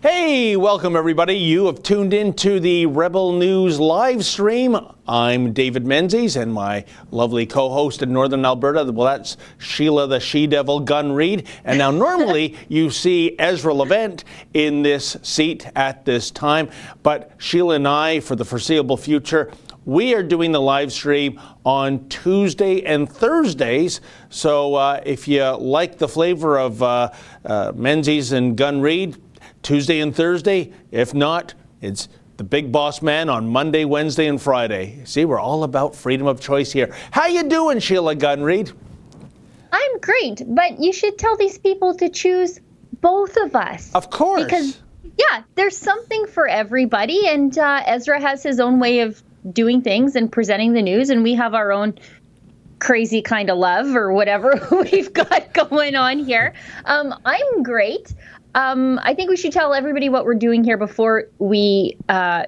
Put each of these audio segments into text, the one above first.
Hey, welcome everybody. You have tuned into the Rebel News live stream. I'm David Menzies, and my lovely co-host in Northern Alberta, well, that's Sheila the She-Devil Gun Reid. And now normally you see Ezra Levent in this seat at this time, but Sheila and I, for the foreseeable future, we are doing the live stream on Tuesday and Thursdays. So if you like the flavor of Menzies and Gun Reid, Tuesday and Thursday. If not, it's the Big Boss Man on Monday, Wednesday, and Friday. See, we're all about freedom of choice here. How you doing, Sheila Gun Reid? I'm great, but you should tell these people to choose both of us. Of course. Because, yeah, there's something for everybody, and Ezra has his own way of doing things and presenting the news, and we have our own crazy kind of love or whatever we've got going on here. I'm great. I think we should tell everybody what we're doing here before we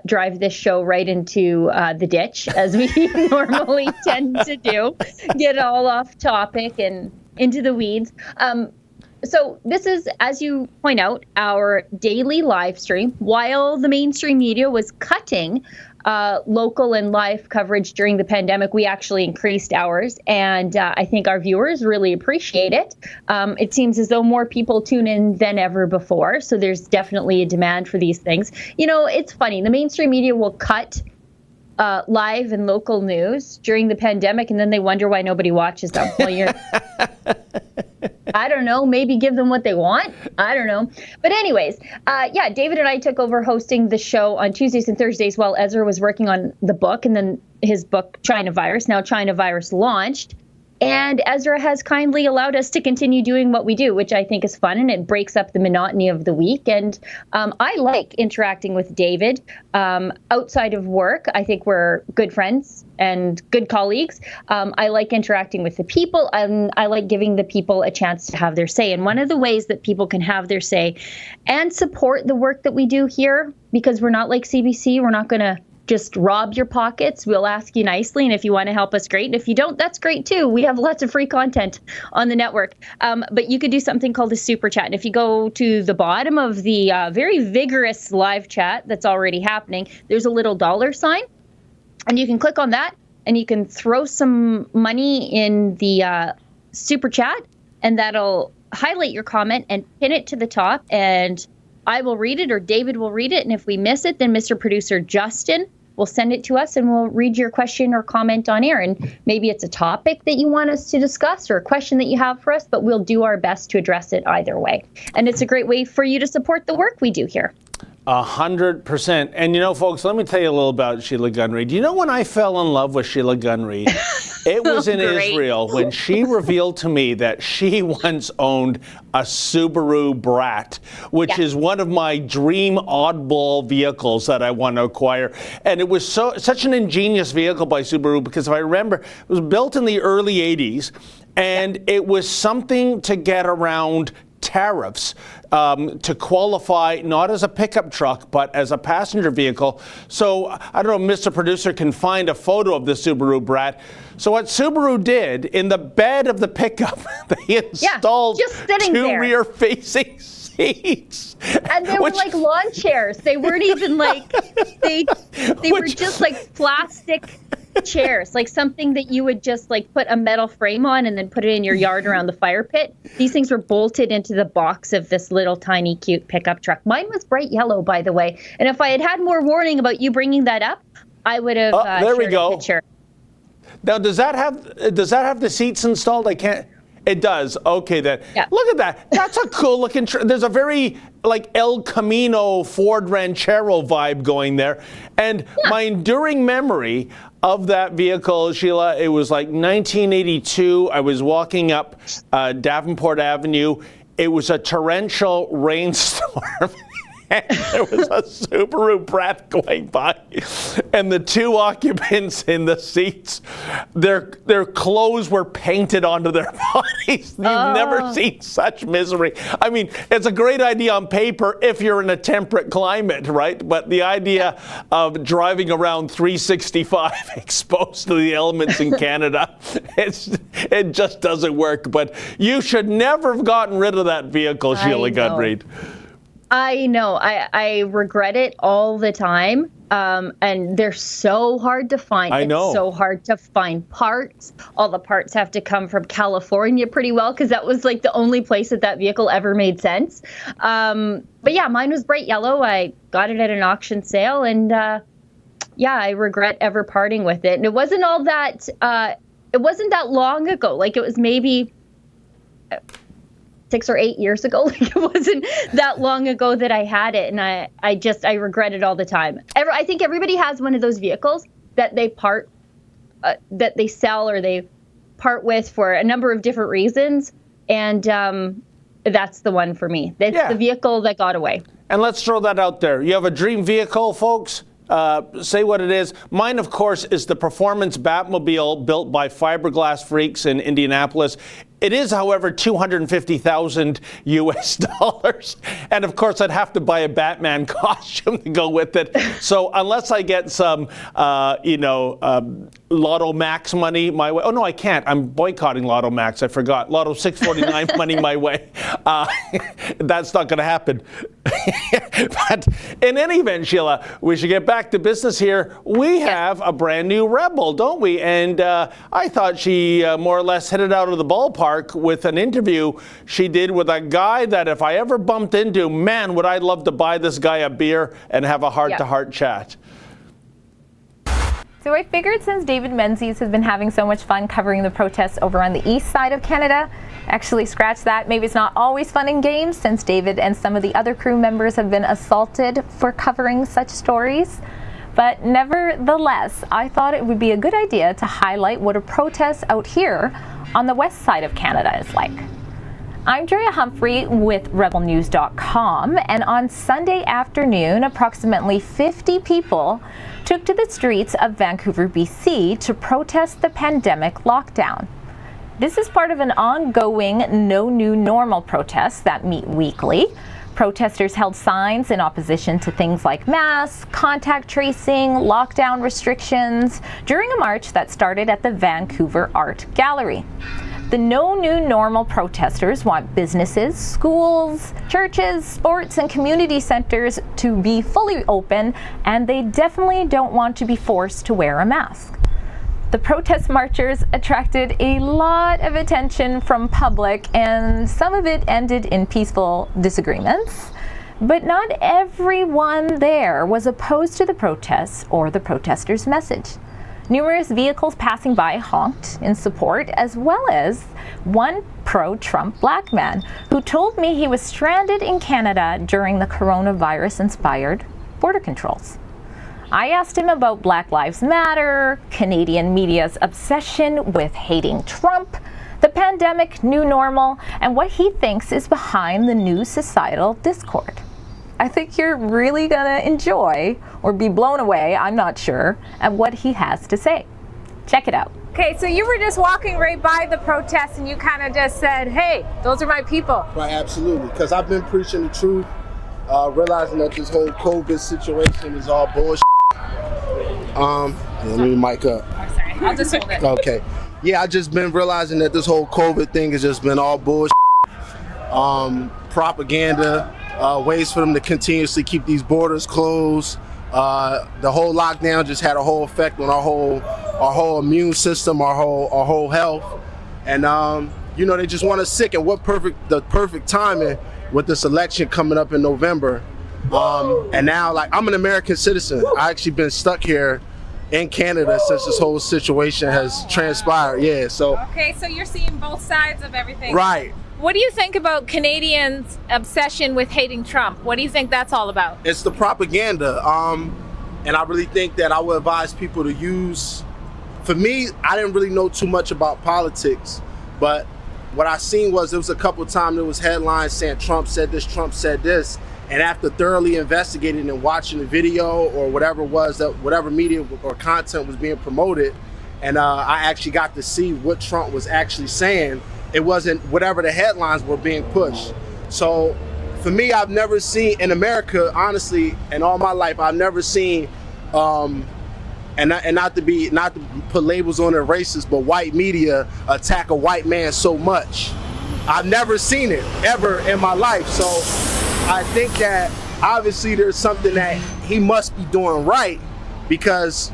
drive this show right into the ditch, as we normally tend to do, get all off topic and into the weeds. So this is, as you point out, our daily live stream. While the mainstream media was cutting local and live coverage during the pandemic, we actually increased ours, and I think our viewers really appreciate it. It seems as though more people tune in than ever before, so there's definitely a demand for these things. You know, it's funny, the mainstream media will cut live and local news during the pandemic, and then they wonder why nobody watches them. Well, you're I don't know, maybe give them what they want. I don't know. But anyways, yeah, David and I took over hosting the show on Tuesdays and Thursdays while Ezra was working on the book, and then his book, China Virus. Now China Virus launched. And Ezra has kindly allowed us to continue doing what we do, which I think is fun, and it breaks up the monotony of the week. And I like interacting with David outside of work. I think we're good friends and good colleagues. I like interacting with the people, and I like giving the people a chance to have their say. And one of the ways that people can have their say and support the work that we do here, because we're not like CBC, we're not going to just rob your pockets. We'll ask you nicely, and if you want to help us, great. And if you don't, that's great too. We have lots of free content on the network. But you could do something called a super chat. And if you go to the bottom of the very vigorous live chat that's already happening, there's a little $sign, and you can click on that, and you can throw some money in the super chat, and that'll highlight your comment and pin it to the top, and I will read it, or David will read it. And if we miss it, then Mr. Producer Justin will send it to us, and we'll read your question or comment on air. And maybe it's a topic that you want us to discuss or a question that you have for us, but we'll do our best to address it either way. And it's a great way for you to support the work we do here. 100%. And you know, folks, let me tell you a little about Sheila Gun Reid. You know, when I fell in love with Sheila Gun Reid, it was in Israel when she revealed to me that she once owned a Subaru Brat, which is one of my dream oddball vehicles that I want to acquire. And it was such an ingenious vehicle by Subaru, because if I remember, it was built in the early 80s, and it was something to get around tariffs to qualify not as a pickup truck but as a passenger vehicle. So I don't know if Mr. Producer can find a photo of the Subaru Brat. So what Subaru did, in the bed of the pickup, they installed two rear-facing seats. And they were like lawn chairs. They weren't even like, they were just like plastic chairs, like something that you would just like put a metal frame on and then put it in your yard around the fire pit. These things were bolted into the box of this little tiny cute pickup truck. Mine was bright yellow, by the way. And if I had had more warning about you bringing that up, I would have shared a picture. Now, does that have the seats installed? I can't. It does. Okay, then. Yeah. Look at that. That's a cool looking. There's a very like El Camino Ford Ranchero vibe going there. And my enduring memory of that vehicle, Sheila, it was like 1982. I was walking up Davenport Avenue. It was a torrential rainstorm. And there was a Subaru Brat going by, and the two occupants in the seats, their clothes were painted onto their bodies. You've never seen such misery. I mean, it's a great idea on paper if you're in a temperate climate, right? But the idea of driving around 365 exposed to the elements in Canada, it just doesn't work. But you should never have gotten rid of that vehicle, Sheila Gun Reid. I know. I regret it all the time. And they're so hard to find. I know. It's so hard to find parts. All the parts have to come from California pretty well, because that was like the only place that vehicle ever made sense. But yeah, mine was bright yellow. I got it at an auction sale, and yeah, I regret ever parting with it. And it wasn't all that. It wasn't that long ago. Like, it was maybe 6 or 8 years ago. Like, it wasn't that long ago that I had it, and I regret it all the time. I think everybody has one of those vehicles that they that they sell or they part with for a number of different reasons, and that's the one for me. It's the vehicle that got away. And let's throw that out there. You have a dream vehicle, folks? Say what it is. Mine, of course, is the Performance Batmobile built by Fiberglass Freaks in Indianapolis. It is, however, $250,000 US. And of course, I'd have to buy a Batman costume to go with it. So unless I get some, Lotto Max money my way. Oh, no, I can't. I'm boycotting Lotto Max. I forgot. Lotto 649 money my way. That's not going to happen. But in any event, Sheila, we should get back to business here. We have a brand new rebel, don't we? And I thought she more or less hit it out of the ballpark with an interview she did with a guy that if I ever bumped into, man, would I love to buy this guy a beer and have a heart-to-heart chat. So I figured, since David Menzies has been having so much fun covering the protests over on the east side of Canada, actually scratch that, maybe it's not always fun and games, since David and some of the other crew members have been assaulted for covering such stories. But nevertheless, I thought it would be a good idea to highlight what a protest out here on the west side of Canada is like. I'm Drea Humphrey with rebelnews.com, and on Sunday afternoon, approximately 50 people took to the streets of Vancouver, BC to protest the pandemic lockdown. This is part of an ongoing No New Normal protest that meet weekly. Protesters held signs in opposition to things like masks, contact tracing, lockdown restrictions during a march that started at the Vancouver Art Gallery. The No New Normal protesters want businesses, schools, churches, sports, and community centers to be fully open, and they definitely don't want to be forced to wear a mask. The protest marchers attracted a lot of attention from public, and some of it ended in peaceful disagreements. But not everyone there was opposed to the protests or the protesters' message. Numerous vehicles passing by honked in support, as well as one pro-Trump black man who told me he was stranded in Canada during the coronavirus-inspired border controls. I asked him about Black Lives Matter, Canadian media's obsession with hating Trump, the pandemic new normal, and what he thinks is behind the new societal discord. I think you're really gonna enjoy, or be blown away, I'm not sure, at what he has to say. Check it out. Okay, so you were just walking right by the protest and you kind of just said, hey, those are my people. Right, absolutely, because I've been preaching the truth, realizing that this whole COVID situation is all bullshit. Let me mic up. Oh, sorry, I'll just hold it. Okay. Yeah, I just been realizing that this whole COVID thing has just been all bullshit. Propaganda, ways for them to continuously keep these borders closed. The whole lockdown just had a whole effect on our whole immune system, our whole health. And they just want us sick. And the perfect timing with this election coming up in November. And now, like, I'm an American citizen. I actually been stuck here in Canada since this whole situation has transpired. Yeah, so. Okay, so you're seeing both sides of everything. Right. What do you think about Canadians' obsession with hating Trump? What do you think that's all about? It's the propaganda. And I really think that I would advise people to use, for me, I didn't really know too much about politics, but what I seen was there was a couple times there was headlines saying Trump said this, Trump said this. And after thoroughly investigating and watching the video or whatever media or content was being promoted, and I actually got to see what Trump was actually saying, it wasn't whatever the headlines were being pushed. So for me, I've never seen in America, honestly, in all my life, I've never seen, and not to put labels on it racist, but white media attack a white man so much. I've never seen it ever in my life. So I think that obviously there's something that he must be doing right, because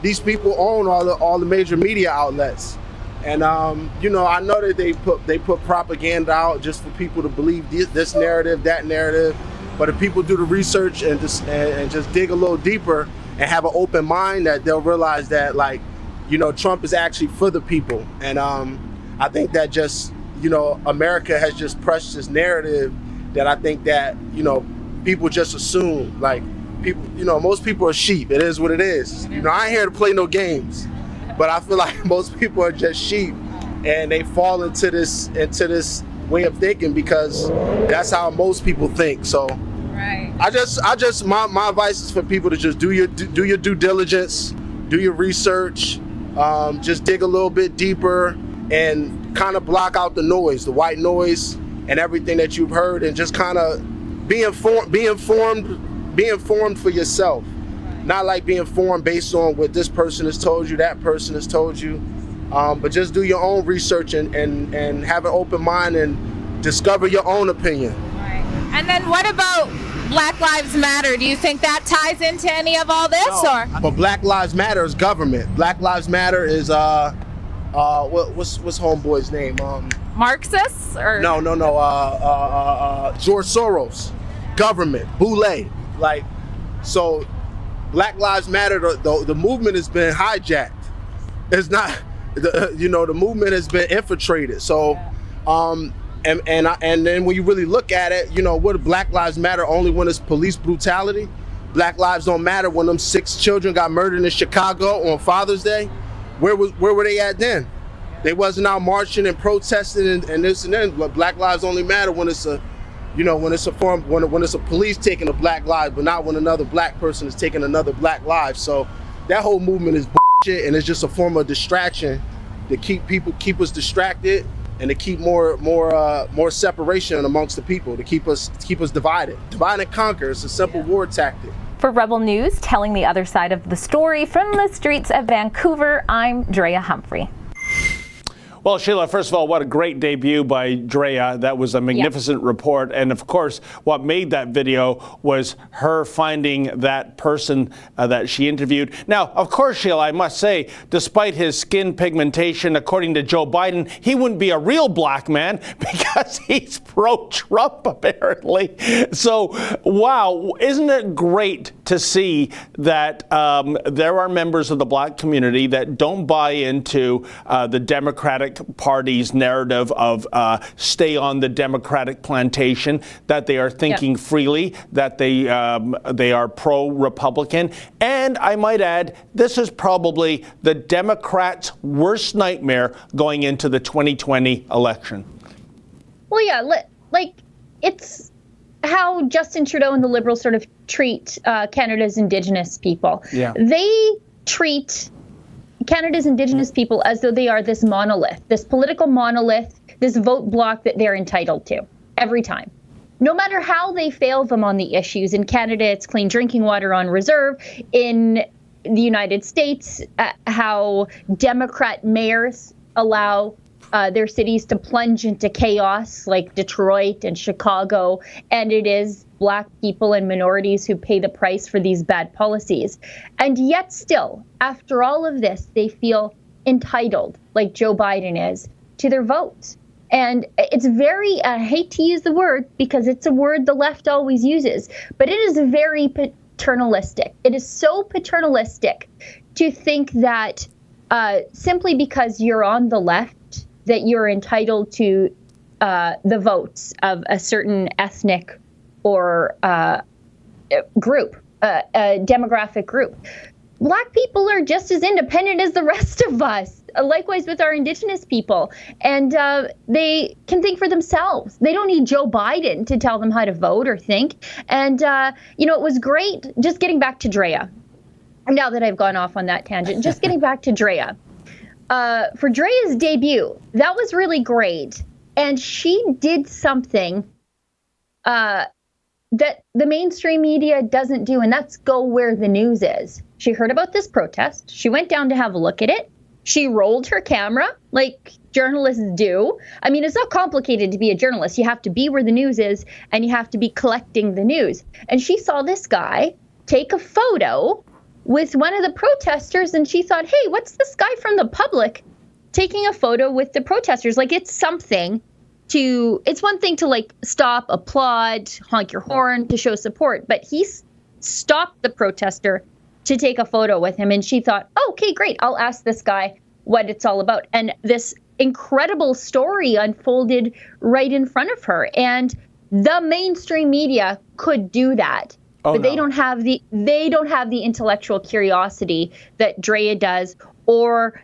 these people own all the major media outlets, and I know that they put propaganda out just for people to believe this narrative, that narrative. But if people do the research and just dig a little deeper and have an open mind, that they'll realize that Trump is actually for the people. And I think that just America has just pressed this narrative that I think that people just assume, like, people, most people are sheep. It is what it is. I ain't here to play no games, but I feel like most people are just sheep, and they fall into this way of thinking because that's how most people think. So right. my advice is for people to just do your due diligence, do your research, just dig a little bit deeper and kind of block out the noise, the white noise and everything that you've heard, and just kind of be informed for yourself. Not like being informed based on what this person has told you, that person has told you, but just do your own research and have an open mind and discover your own opinion. Right. And then what about Black Lives Matter? Do you think that ties into any of all this? No, or? But Black Lives Matter is government. Black Lives Matter is what's homeboy's name? Marxists or No. George Soros, government, Boule. Like, so Black Lives Matter, the movement has been hijacked. It's not, the movement has been infiltrated. So, and then when you really look at it, what Black Lives Matter only when it's police brutality? Black lives don't matter when them 6 children got murdered in Chicago on Father's Day. Where were they at then? They wasn't out marching and protesting and this and that. But Black lives only matter when it's when it's a police taking a black life, but not when another black person is taking another black life. So that whole movement is bullshit, and it's just a form of distraction to keep us distracted, and to keep more separation amongst the people, to keep us divided. Divide and conquer. It's a simple war tactic. For Rebel News, telling the other side of the story from the streets of Vancouver, I'm Drea Humphrey. Well, Sheila, first of all, what a great debut by Drea. That was a magnificent report. And of course, what made that video was her finding that person that she interviewed. Now, of course, Sheila, I must say, despite his skin pigmentation, according to Joe Biden, he wouldn't be a real black man because he's pro-Trump, apparently. So, wow, isn't it great to see that there are members of the black community that don't buy into the Democratic Party's narrative of stay on the Democratic plantation, that they are thinking freely, that they are pro-Republican. And I might add, this is probably the Democrats' worst nightmare going into the 2020 election. Well, yeah, like it's how Justin Trudeau and the Liberals sort of treat Canada's Indigenous people. Yeah. They treat Canada's Indigenous people as though they are this monolith, this political monolith, this vote block that they're entitled to every time. No matter how they fail them on the issues. In Canada, it's clean drinking water on reserve. In the United States, how Democrat mayors allow their cities to plunge into chaos, like Detroit and Chicago, and it is Black people and minorities who pay the price for these bad policies. And yet still, after all of this, they feel entitled, like Joe Biden is, to their votes. And it's very, I hate to use the word because it's a word the left always uses, but it is very paternalistic. It is so paternalistic to think that simply because you're on the left, that you're entitled to the votes of a certain ethnic or group, a demographic group. Black people are just as independent as the rest of us, likewise with our Indigenous people. And they can think for themselves. They don't need Joe Biden to tell them how to vote or think. And, it was great, just getting back to Drea. Now that I've gone off on that tangent, just getting back to Drea. For Drea's debut, that was really great. And she did something that the mainstream media doesn't do, and that's go where the news is. She heard about this protest. She went down to have a look at it. She rolled her camera like journalists do. I mean, it's not complicated to be a journalist. You have to be where the news is and you have to be collecting the news. And she saw this guy take a photo with one of the protesters, and she thought, hey, what's this guy from the public taking a photo with the protesters? Like, it's one thing to like stop, applaud, honk your horn to show support, but he stopped the protester to take a photo with him. And she thought, okay, great, I'll ask this guy what it's all about. And this incredible story unfolded right in front of her. And the mainstream media could do that. But they don't have the intellectual curiosity that Drea does, or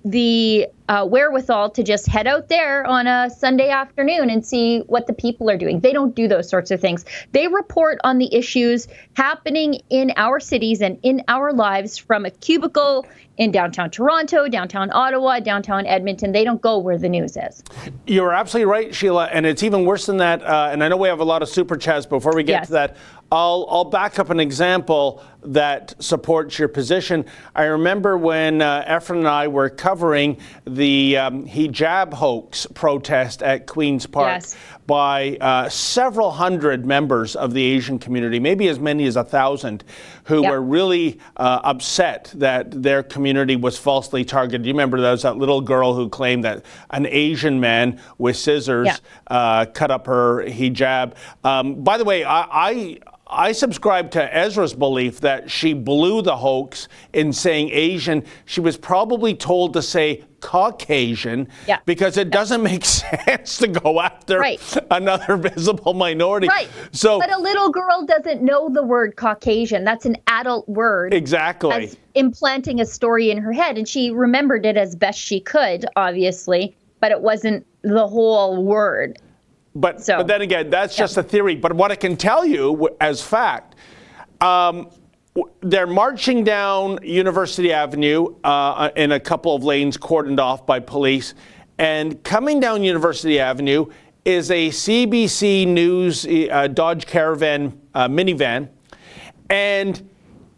the wherewithal to just head out there on a Sunday afternoon and see what the people are doing. They don't do those sorts of things. They report on the issues happening in our cities and in our lives from a cubicle in downtown Toronto, downtown Ottawa, downtown Edmonton. They don't go where the news is. You're absolutely right, Sheila, and it's even worse than that. And I know we have a lot of super chats. Before we get to that, I'll back up an example that supports your position. I remember when Efren and I were covering the hijab hoax protest at Queen's Park by several hundred members of the Asian community, maybe as many as 1,000, who were really upset that their community was falsely targeted. You remember there was that little girl who claimed that an Asian man with scissors cut up her hijab. By the way, I subscribe to Ezra's belief that she blew the hoax in saying Asian. She was probably told to say Caucasian because it doesn't make sense to go after another visible minority. Right. So, but a little girl doesn't know the word Caucasian. That's an adult word. Exactly. As implanting a story in her head. And she remembered it as best she could, obviously, but it wasn't the whole word. But then again, that's just a theory. But what I can tell you as fact, they're marching down University Avenue in a couple of lanes cordoned off by police. And coming down University Avenue is a CBC News Dodge Caravan minivan. And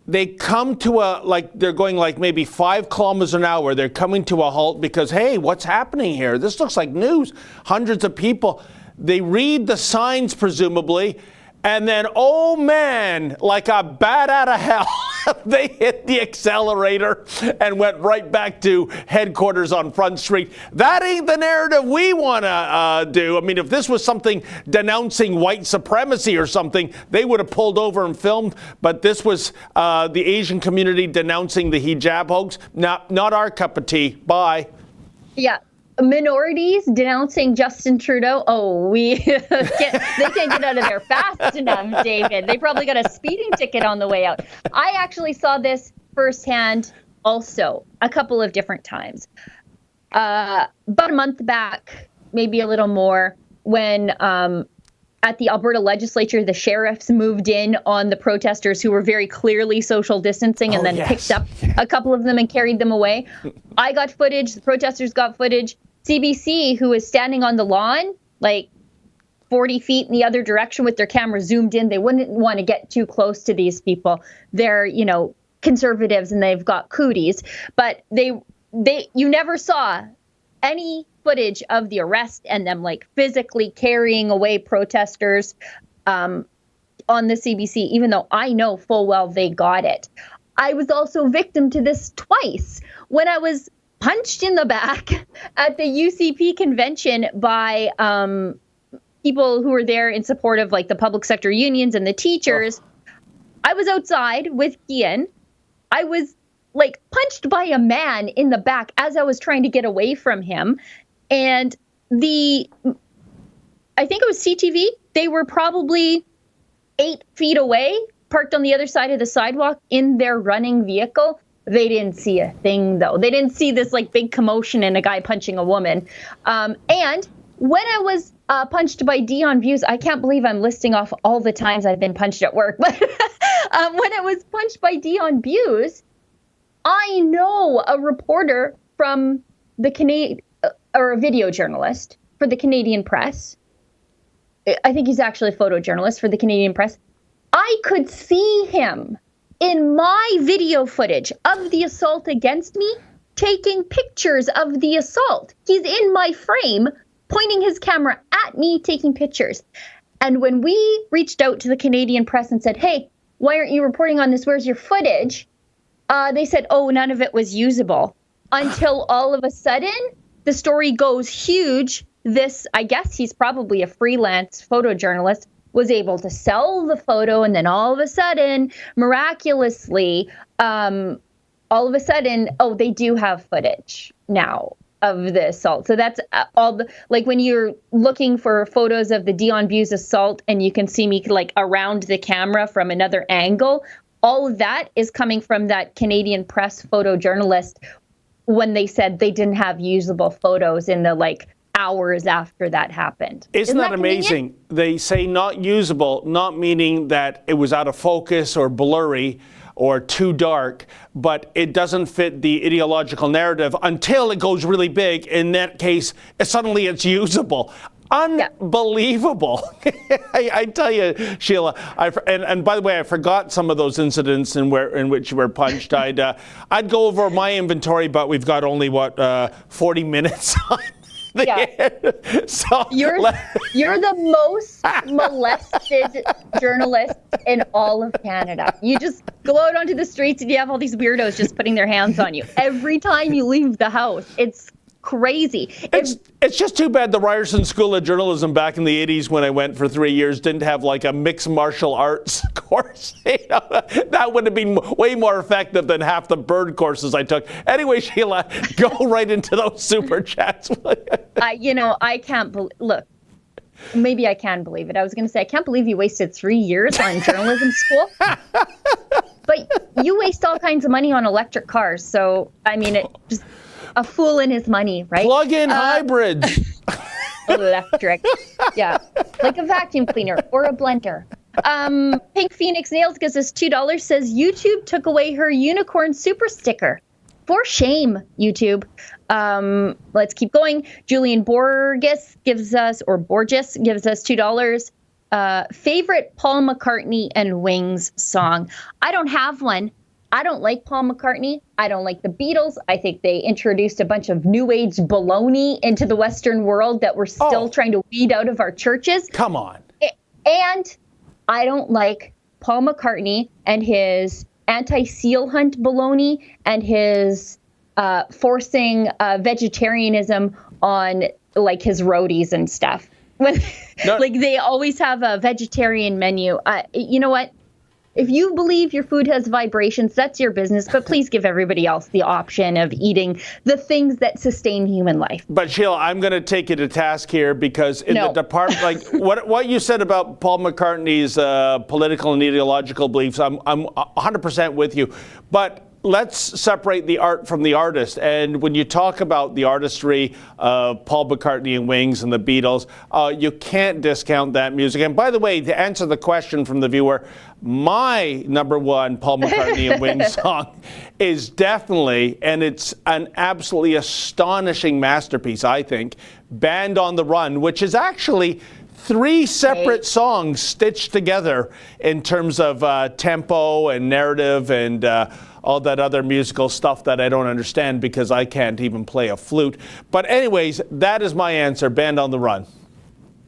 they come to they're going like maybe 5 kilometers an hour. They're coming to a halt because, hey, what's happening here? This looks like news. Hundreds of people. They read the signs, presumably, and then, oh man, like a bat out of hell, they hit the accelerator and went right back to headquarters on Front Street. That ain't the narrative we want to do. I mean, if this was something denouncing white supremacy or something, they would have pulled over and filmed. But this was the Asian community denouncing the hijab hoax. Not our cup of tea. Bye. Yeah. Minorities denouncing Justin Trudeau. Oh, they can't get out of there fast enough, David. They probably got a speeding ticket on the way out. I actually saw this firsthand also a couple of different times. About a month back, maybe a little more, when at the Alberta legislature, the sheriffs moved in on the protesters who were very clearly social distancing and picked up a couple of them and carried them away. I got footage. The protesters got footage. CBC, who was standing on the lawn, like 40 feet in the other direction with their camera zoomed in. They wouldn't want to get too close to these people. They're, conservatives and they've got cooties. But you never saw any footage of the arrest and them like physically carrying away protesters on the CBC, even though I know full well they got it. I was also victim to this twice when I was punched in the back at the UCP convention by people who were there in support of like the public sector unions and the teachers. I was outside with Ian. I was like punched by a man in the back as I was trying to get away from him. And I think it was CTV. They were probably 8 feet away, parked on the other side of the sidewalk in their running vehicle. They didn't see a thing, though. They didn't see this like big commotion and a guy punching a woman. And when I was punched by Dion Buse, I can't believe I'm listing off all the times I've been punched at work. But when I was punched by Dion Buse, I know a reporter from the Canadian, or a video journalist for the Canadian Press. I think he's actually a photojournalist for the Canadian Press. I could see him in my video footage of the assault against me taking pictures of the assault. He's in my frame, pointing his camera at me, taking pictures. And when we reached out to the Canadian press and said, hey, why aren't you reporting on this? Where's your footage? They said, oh, none of it was usable. Until all of a sudden, the story goes huge. This, I guess he's probably a freelance photojournalist, was able to sell the photo. And then all of a sudden, miraculously, oh, they do have footage now of the assault. So that's all the, like when you're looking for photos of the Dion Buse assault and you can see me like around the camera from another angle, all of that is coming from that Canadian press photojournalist when they said they didn't have usable photos in the like hours after that happened. Isn't that amazing? They say not usable, not meaning that it was out of focus or blurry or too dark, but it doesn't fit the ideological narrative until it goes really big. In that case, suddenly it's usable. Unbelievable. I tell you, Sheila, and by the way, I forgot some of those incidents in which you were punched. I'd go over my inventory, but we've got only, 40 minutes on. So you're the most molested journalist in all of Canada. You just go out onto the streets and you have all these weirdos just putting their hands on you every time you leave the house. It's crazy. It's just too bad the Ryerson School of Journalism back in the 80s when I went for 3 years didn't have like a mixed martial arts course. That would have been way more effective than half the bird courses I took. Anyway, Sheila, go right into those super chats. I can't believe, look, maybe I can believe it. I was going to say, I can't believe you wasted 3 years on journalism school. But you waste all kinds of money on electric cars. So, I mean, it just... a fool in his money, right? Plug-in hybrids. Electric. Yeah. Like a vacuum cleaner or a blender. Pink Phoenix Nails gives us $2, says YouTube took away her unicorn super sticker. For shame, YouTube. Let's keep going. Julian Borges gives us $2. Favorite Paul McCartney and Wings song. I don't have one. I don't like Paul McCartney. I don't like the Beatles. I think they introduced a bunch of new age baloney into the Western world that we're still trying to weed out of our churches. Come on. And I don't like Paul McCartney and his anti-seal hunt baloney and his forcing vegetarianism on like his roadies and stuff. Like they always have a vegetarian menu. You know what? If you believe your food has vibrations, that's your business, but please give everybody else the option of eating the things that sustain human life. But Sheila, I'm going to take you to task here because in the department, like what you said about Paul McCartney's political and ideological beliefs, I'm 100% with you. But let's separate the art from the artist. And when you talk about the artistry of Paul McCartney and Wings and the Beatles, you can't discount that music. And by the way, to answer the question from the viewer, my number one Paul McCartney and Wings song is definitely, and it's an absolutely astonishing masterpiece, I think, Band on the Run, which is actually 3 separate songs stitched together in terms of tempo and narrative and all that other musical stuff that I don't understand because I can't even play a flute. But anyways, that is my answer, Band on the Run.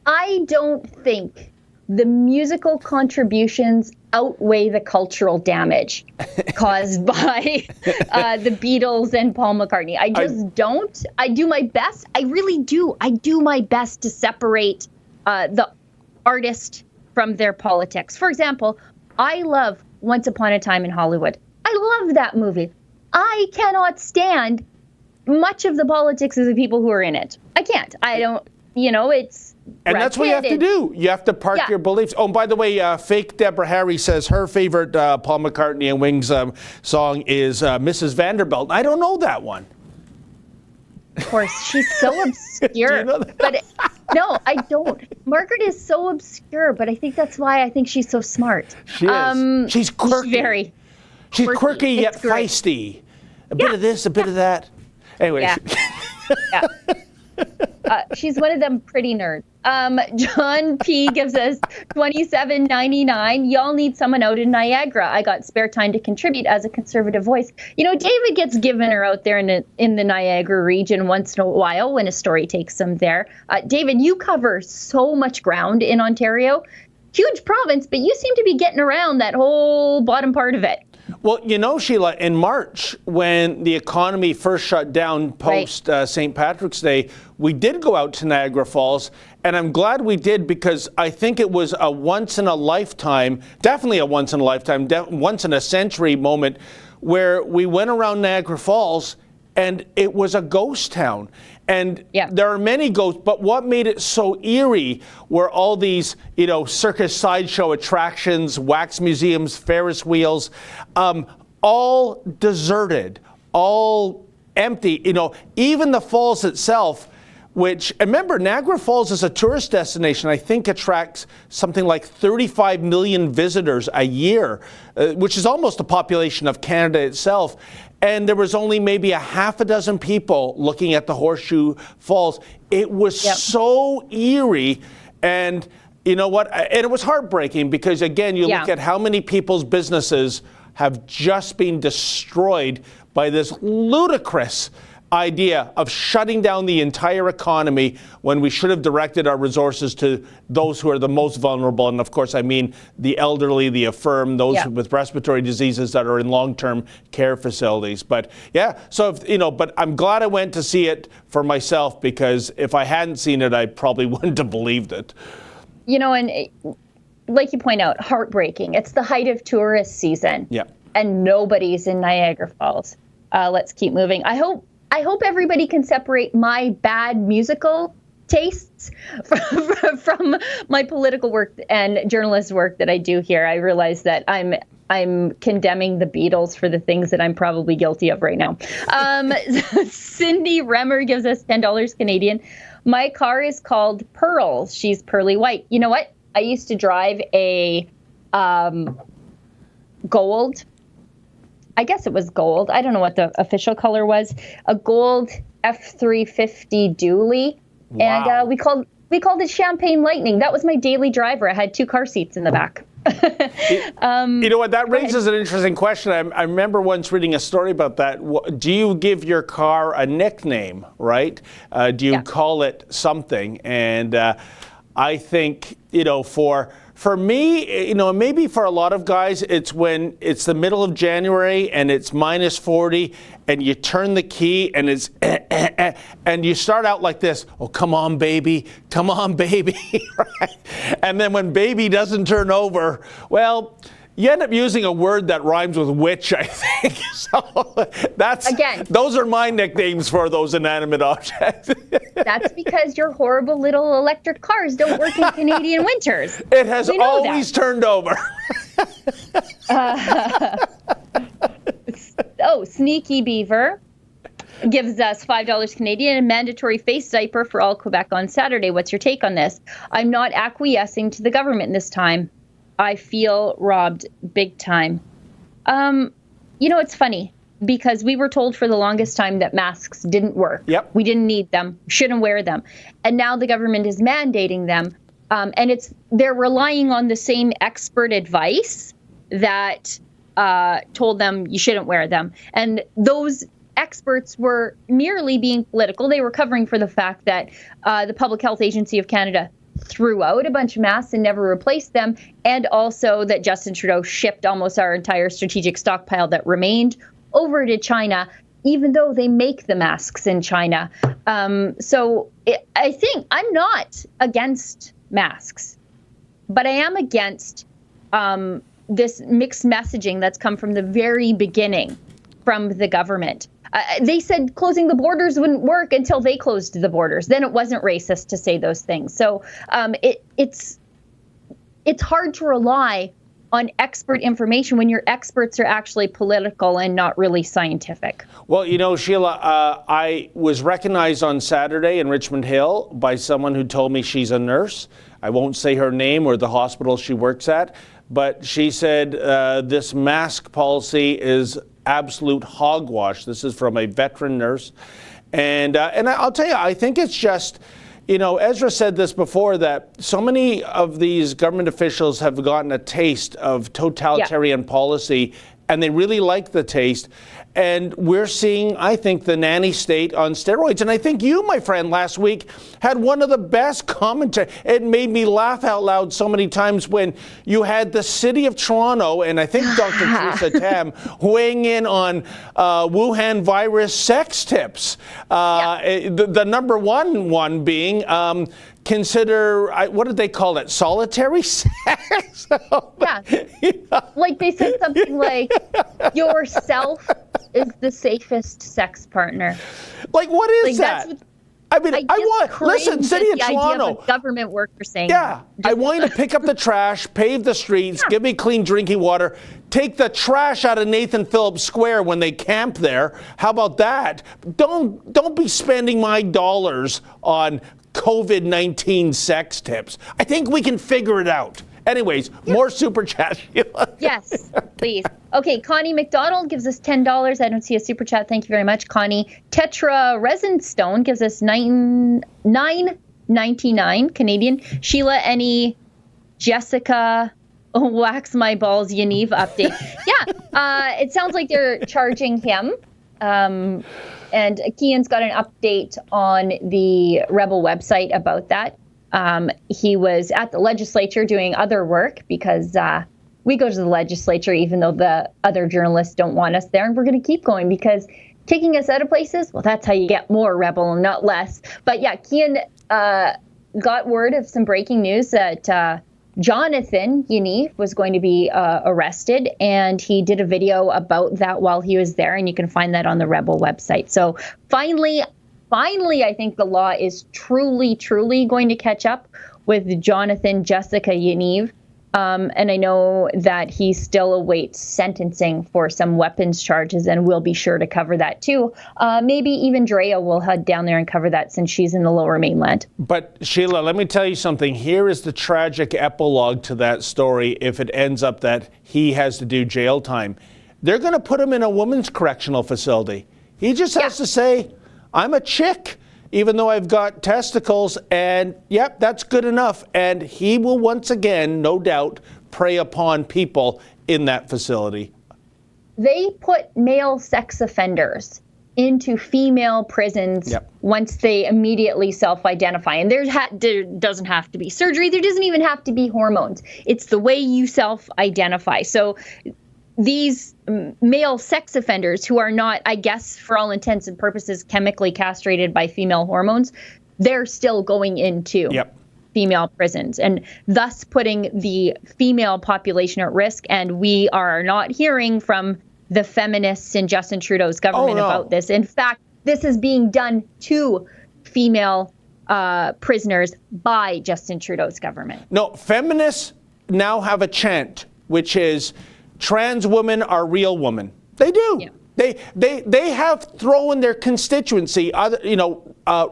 I don't think the musical contributions outweigh the cultural damage caused by the Beatles and Paul McCartney. I just don't. I do my best. I really do. I do my best to separate the artist from their politics. For example, I love Once Upon a Time in Hollywood. I love that movie. I cannot stand much of the politics of the people who are in it. I can't. I don't, it's... And that's what you have to do. You have to park your beliefs. Oh, and by the way, fake Deborah Harry says her favorite Paul McCartney and Wings song is Mrs. Vanderbilt. I don't know that one. Of course, she's so obscure. Do you know that? But no, I don't. Margaret is so obscure, but I think that's why I think she's so smart. She is. She's quirky. She's quirky yet feisty. A bit of this, a bit of that. Anyway. Yeah. She's one of them pretty nerds. John P gives us $27.99. Y'all need someone out in Niagara. I got spare time to contribute as a conservative voice. You know, David gets given her out there in the Niagara region once in a while when a story takes him there. David, you cover so much ground in Ontario. Huge province, but you seem to be getting around that whole bottom part of it. Well, you know, Sheila, in March, when the economy first shut down post St. Patrick's Day, we did go out to Niagara Falls, and I'm glad we did because I think it was a once-in-a-lifetime, definitely a once-in-a-lifetime, once-in-a-century moment where we went around Niagara Falls and it was a ghost town. And there are many ghosts, but what made it so eerie were all these, you know, circus sideshow attractions, wax museums, Ferris wheels, all deserted, all empty. You know, even the falls itself, which, remember, Niagara Falls is a tourist destination, I think attracts something like 35 million visitors a year, which is almost the population of Canada itself. And there was only maybe a half a dozen people looking at the Horseshoe Falls. It was so eerie. And you know what? And it was heartbreaking because, again, you look at how many people's businesses have just been destroyed by this ludicrous idea of shutting down the entire economy when we should have directed our resources to those who are the most vulnerable. And of course, I mean the elderly, the infirm, those with respiratory diseases that are in long-term care facilities. But so, but I'm glad I went to see it for myself because if I hadn't seen it, I probably wouldn't have believed it. You know, and like you point out, heartbreaking. It's the height of tourist season. And nobody's in Niagara Falls. Let's keep moving. I hope everybody can separate my bad musical tastes from my political work and journalist work that I do here. I realize that I'm condemning the Beatles for the things that I'm probably guilty of right now. Cindy Remmer gives us $10 Canadian. My car is called Pearl. She's pearly white. You know what? I used to drive a gold. I guess it was gold. I don't know what the official color was. A gold F350 dually. Wow. And we called it Champagne Lightning. That was my daily driver. I had 2 car seats in the back. You know what? That raises an interesting question. I remember once reading a story about that. Do you give your car a nickname, right? Do you call it something? And I think, for me, maybe for a lot of guys, it's when it's the middle of January and it's minus 40 and you turn the key and it's and you start out like this, oh, come on, baby, right? And then when baby doesn't turn over, well, you end up using a word that rhymes with witch, I think. So those are my nicknames for those inanimate objects. That's because your horrible little electric cars don't work in Canadian winters. It has always turned over. Sneaky Beaver gives us $5 Canadian and mandatory face diaper for all Quebec on Saturday. What's your take on this? I'm not acquiescing to the government this time. I feel robbed big time. It's funny because we were told for the longest time that masks didn't work. We didn't need them, shouldn't wear them. And now the government is mandating them. And they're relying on the same expert advice that told them you shouldn't wear them. And those experts were merely being political. They were covering for the fact that the Public Health Agency of Canada threw out a bunch of masks and never replaced them, and also that Justin Trudeau shipped almost our entire strategic stockpile that remained over to China, even though they make the masks in China. I think I'm not against masks, but I am against this mixed messaging that's come from the very beginning from the government. They said closing the borders wouldn't work until they closed the borders. Then it wasn't racist to say those things. So it's hard to rely on expert information when your experts are actually political and not really scientific. Well, Sheila, I was recognized on Saturday in Richmond Hill by someone who told me she's a nurse. I won't say her name or the hospital she works at, but she said this mask policy is absolute hogwash. This is from a veteran nurse. And I'll tell you, I think it's just, Ezra said this before, that so many of these government officials have gotten a taste of totalitarian policy, and they really like the taste. And we're seeing, I think, the nanny state on steroids. And I think you, my friend, last week had one of the best commentary. It made me laugh out loud so many times when you had the city of Toronto and I think Dr. Teresa Tam weighing in on Wuhan virus sex tips. The number one being consider, what did they call it? Solitary sex? Like they said something like, yourself is the safest sex partner. Like, what is that? Listen, City of Toronto. Idea of a government worker saying I want you to pick up the trash, pave the streets, give me clean drinking water, take the trash out of Nathan Phillips Square when they camp there. How about that? Don't be spending my dollars on COVID-19 sex tips. I think we can figure it out. Anyways, more super chat, Sheila. Yes, please. Okay, Connie McDonald gives us $10. I don't see a super chat. Thank you very much, Connie. Tetra Resin Stone gives us $9.99 Canadian. Sheila, any Jessica Wax My Balls Yaniv update? It sounds like they're charging him. And Kian's got an update on the Rebel website about that. He was at the legislature doing other work because we go to the legislature even though the other journalists don't want us there. And we're going to keep going because kicking us out of places, well, that's how you get more Rebel and not less. But yeah, Kian got word of some breaking news that Jonathan Yaniv was going to be arrested, and he did a video about that while he was there, and you can find that on the Rebel website. So finally, I think the law is truly going to catch up with Jonathan Jessica Yaniv. And I know that he still awaits sentencing for some weapons charges, and we'll be sure to cover that too. Maybe even Drea will head down there and cover that since she's in the Lower Mainland. But Sheila, let me tell you something. Here is the tragic epilogue to that story if it ends up that he has to do jail time. They're going to put him in a women's correctional facility. He just has to say, I'm a chick, even though I've got testicles, and yep, that's good enough. And he will once again, no doubt, prey upon people in that facility. They put male sex offenders into female prisons once they immediately self-identify. And there doesn't have to be surgery. There doesn't even have to be hormones. It's the way you self-identify. So these male sex offenders who are not, I guess, for all intents and purposes, chemically castrated by female hormones, they're still going into female prisons and thus putting the female population at risk. And we are not hearing from the feminists in Justin Trudeau's government about this. In fact, this is being done to female prisoners by Justin Trudeau's government. No, feminists now have a chant, which is, trans women are real women. They do. Yeah. They have thrown their constituency,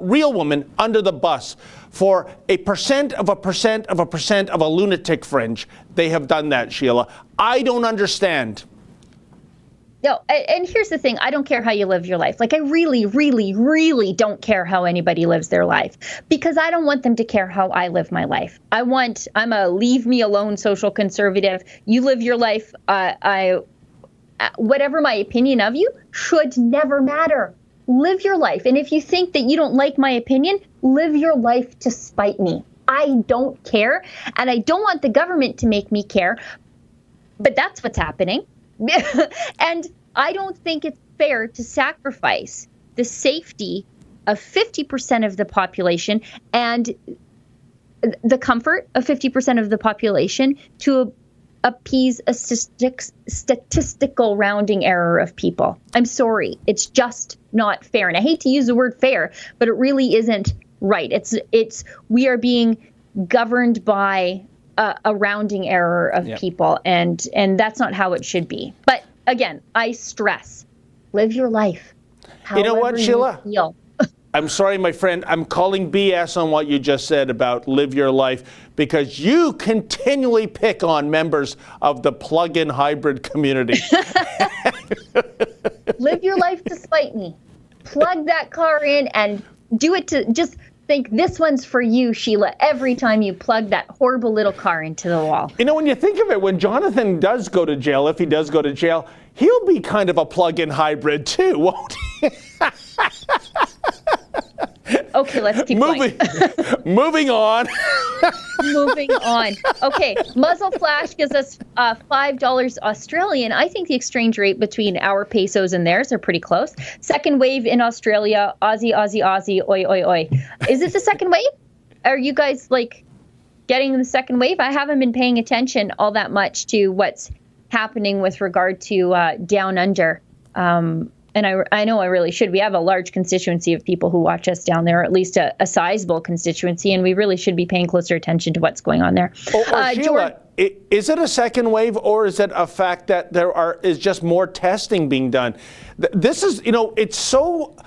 real women, under the bus for a percent of a lunatic fringe. They have done that, Sheila. I don't understand. No, and here's the thing. I don't care how you live your life. Like, I really don't care how anybody lives their life, because I don't want them to care how I live my life. I'm a leave me alone social conservative. You live your life. Whatever my opinion of you should never matter. Live your life. And if you think that you don't like my opinion, live your life to spite me. I don't care. And I don't want the government to make me care. But that's what's happening. And I don't think it's fair to sacrifice the safety of 50% of the population and the comfort of 50% of the population to appease a statistical rounding error of people. I'm sorry. It's just not fair. And I hate to use the word fair, but it really isn't right. We are being governed by a rounding error of people, and that's not how it should be. But again, I stress, live your life. You know what, Sheila? I'm sorry, my friend. I'm calling BS on what you just said about live your life, because you continually pick on members of the plug-in hybrid community. Live your life to spite me. plug that car in and do it to just think this one's for you, Sheila, every time you plug that horrible little car into the wall. You know, when you think of it, when Jonathan does go to jail, if he does go to jail, he'll be kind of a plug-in hybrid too, won't he? Okay, let's keep going. Moving on. Moving on. Okay, Muzzle Flash gives us $5 Australian. I think the exchange rate between our pesos and theirs are pretty close. Second wave in Australia, Aussie, Aussie, Aussie, oi, oi, oi. Is it the second wave? Are you guys like getting the second wave? I haven't been paying attention all that much to what's happening with regard to Down Under. And I know I really should. We have a large constituency of people who watch us down there, or at least a sizable constituency, and we really should be paying closer attention to what's going on there. Sheila, is it a second wave, or is it a fact that there is just more testing being done? This is, it's so,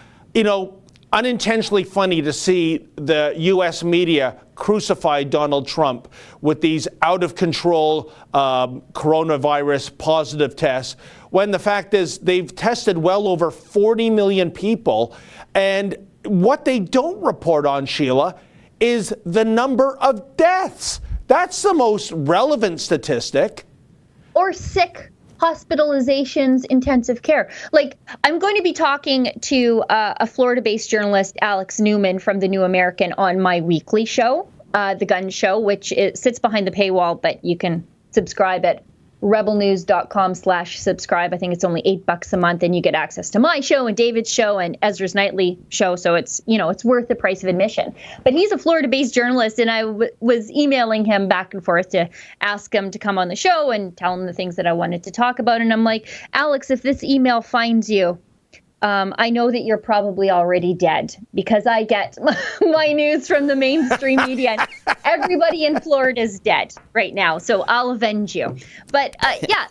unintentionally funny to see the U.S. media crucify Donald Trump with these out-of-control coronavirus positive tests, when the fact is they've tested well over 40 million people. And what they don't report on, Sheila, is the number of deaths. That's the most relevant statistic. Or sick hospitalizations, intensive care. Like, I'm going to be talking to a Florida-based journalist, Alex Newman from The New American, on my weekly show, The Gun Show, which sits behind the paywall, but you can subscribe at rebelnews.com/subscribe. I think it's only $8 a month, and you get access to my show and David's show and Ezra's nightly show. So it's, it's worth the price of admission. But he's a Florida-based journalist, and I was emailing him back and forth to ask him to come on the show and tell him the things that I wanted to talk about. And I'm like, Alex, if this email finds you, I know that you're probably already dead, because I get my news from the mainstream media. And everybody in Florida is dead right now, so I'll avenge you. But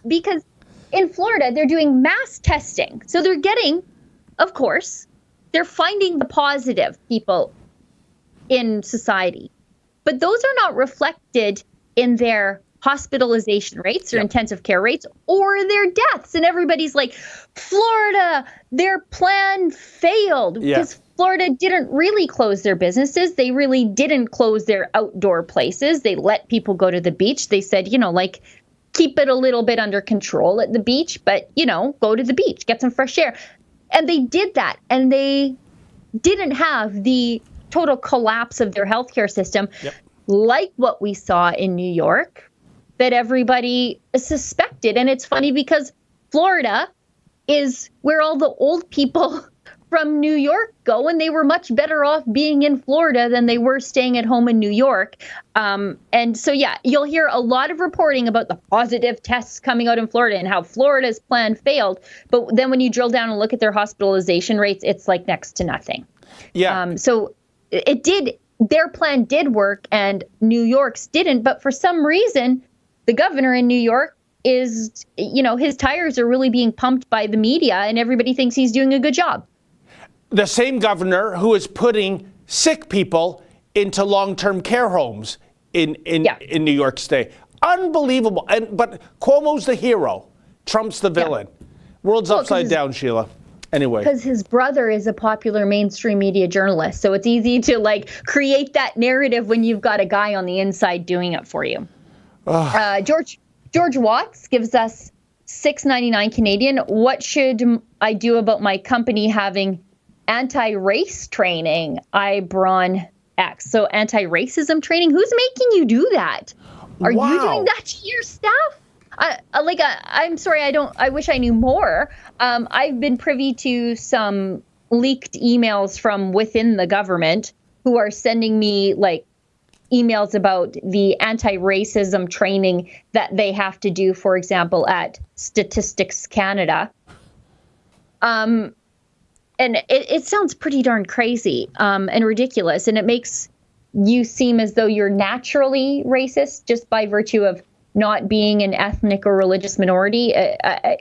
because in Florida, they're doing mass testing. So they're getting, of course, they're finding the positive people in society. But those are not reflected in their hospitalization rates or intensive care rates or their deaths. And everybody's like, Florida, their plan failed because Florida didn't really close their businesses. They really didn't close their outdoor places. They let people go to the beach. They said, keep it a little bit under control at the beach, but, go to the beach, get some fresh air. And they did that. And they didn't have the total collapse of their healthcare system like what we saw in New York, that everybody suspected. And it's funny because Florida is where all the old people from New York go, and they were much better off being in Florida than they were staying at home in New York. And so, you'll hear a lot of reporting about the positive tests coming out in Florida and how Florida's plan failed. But then when you drill down and look at their hospitalization rates, it's like next to nothing. So their plan did work and New York's didn't. But for some reason, the governor in New York is, his tires are really being pumped by the media, and everybody thinks he's doing a good job. The same governor who is putting sick people into long-term care homes in New York State. Unbelievable. But Cuomo's the hero. Trump's the villain. World's upside down, Sheila. Anyway. Because his brother is a popular mainstream media journalist. So it's easy to create that narrative when you've got a guy on the inside doing it for you. George Watts gives us $6.99 Canadian. What should I do about my company having anti-race training? Ibron X. So anti-racism training. Who's making you do that? Are you doing that to your staff? I'm sorry. I wish I knew more. I've been privy to some leaked emails from within the government who are sending me emails about the anti-racism training that they have to do, for example, at Statistics Canada. And it sounds pretty darn crazy and ridiculous. And it makes you seem as though you're naturally racist just by virtue of not being an ethnic or religious minority,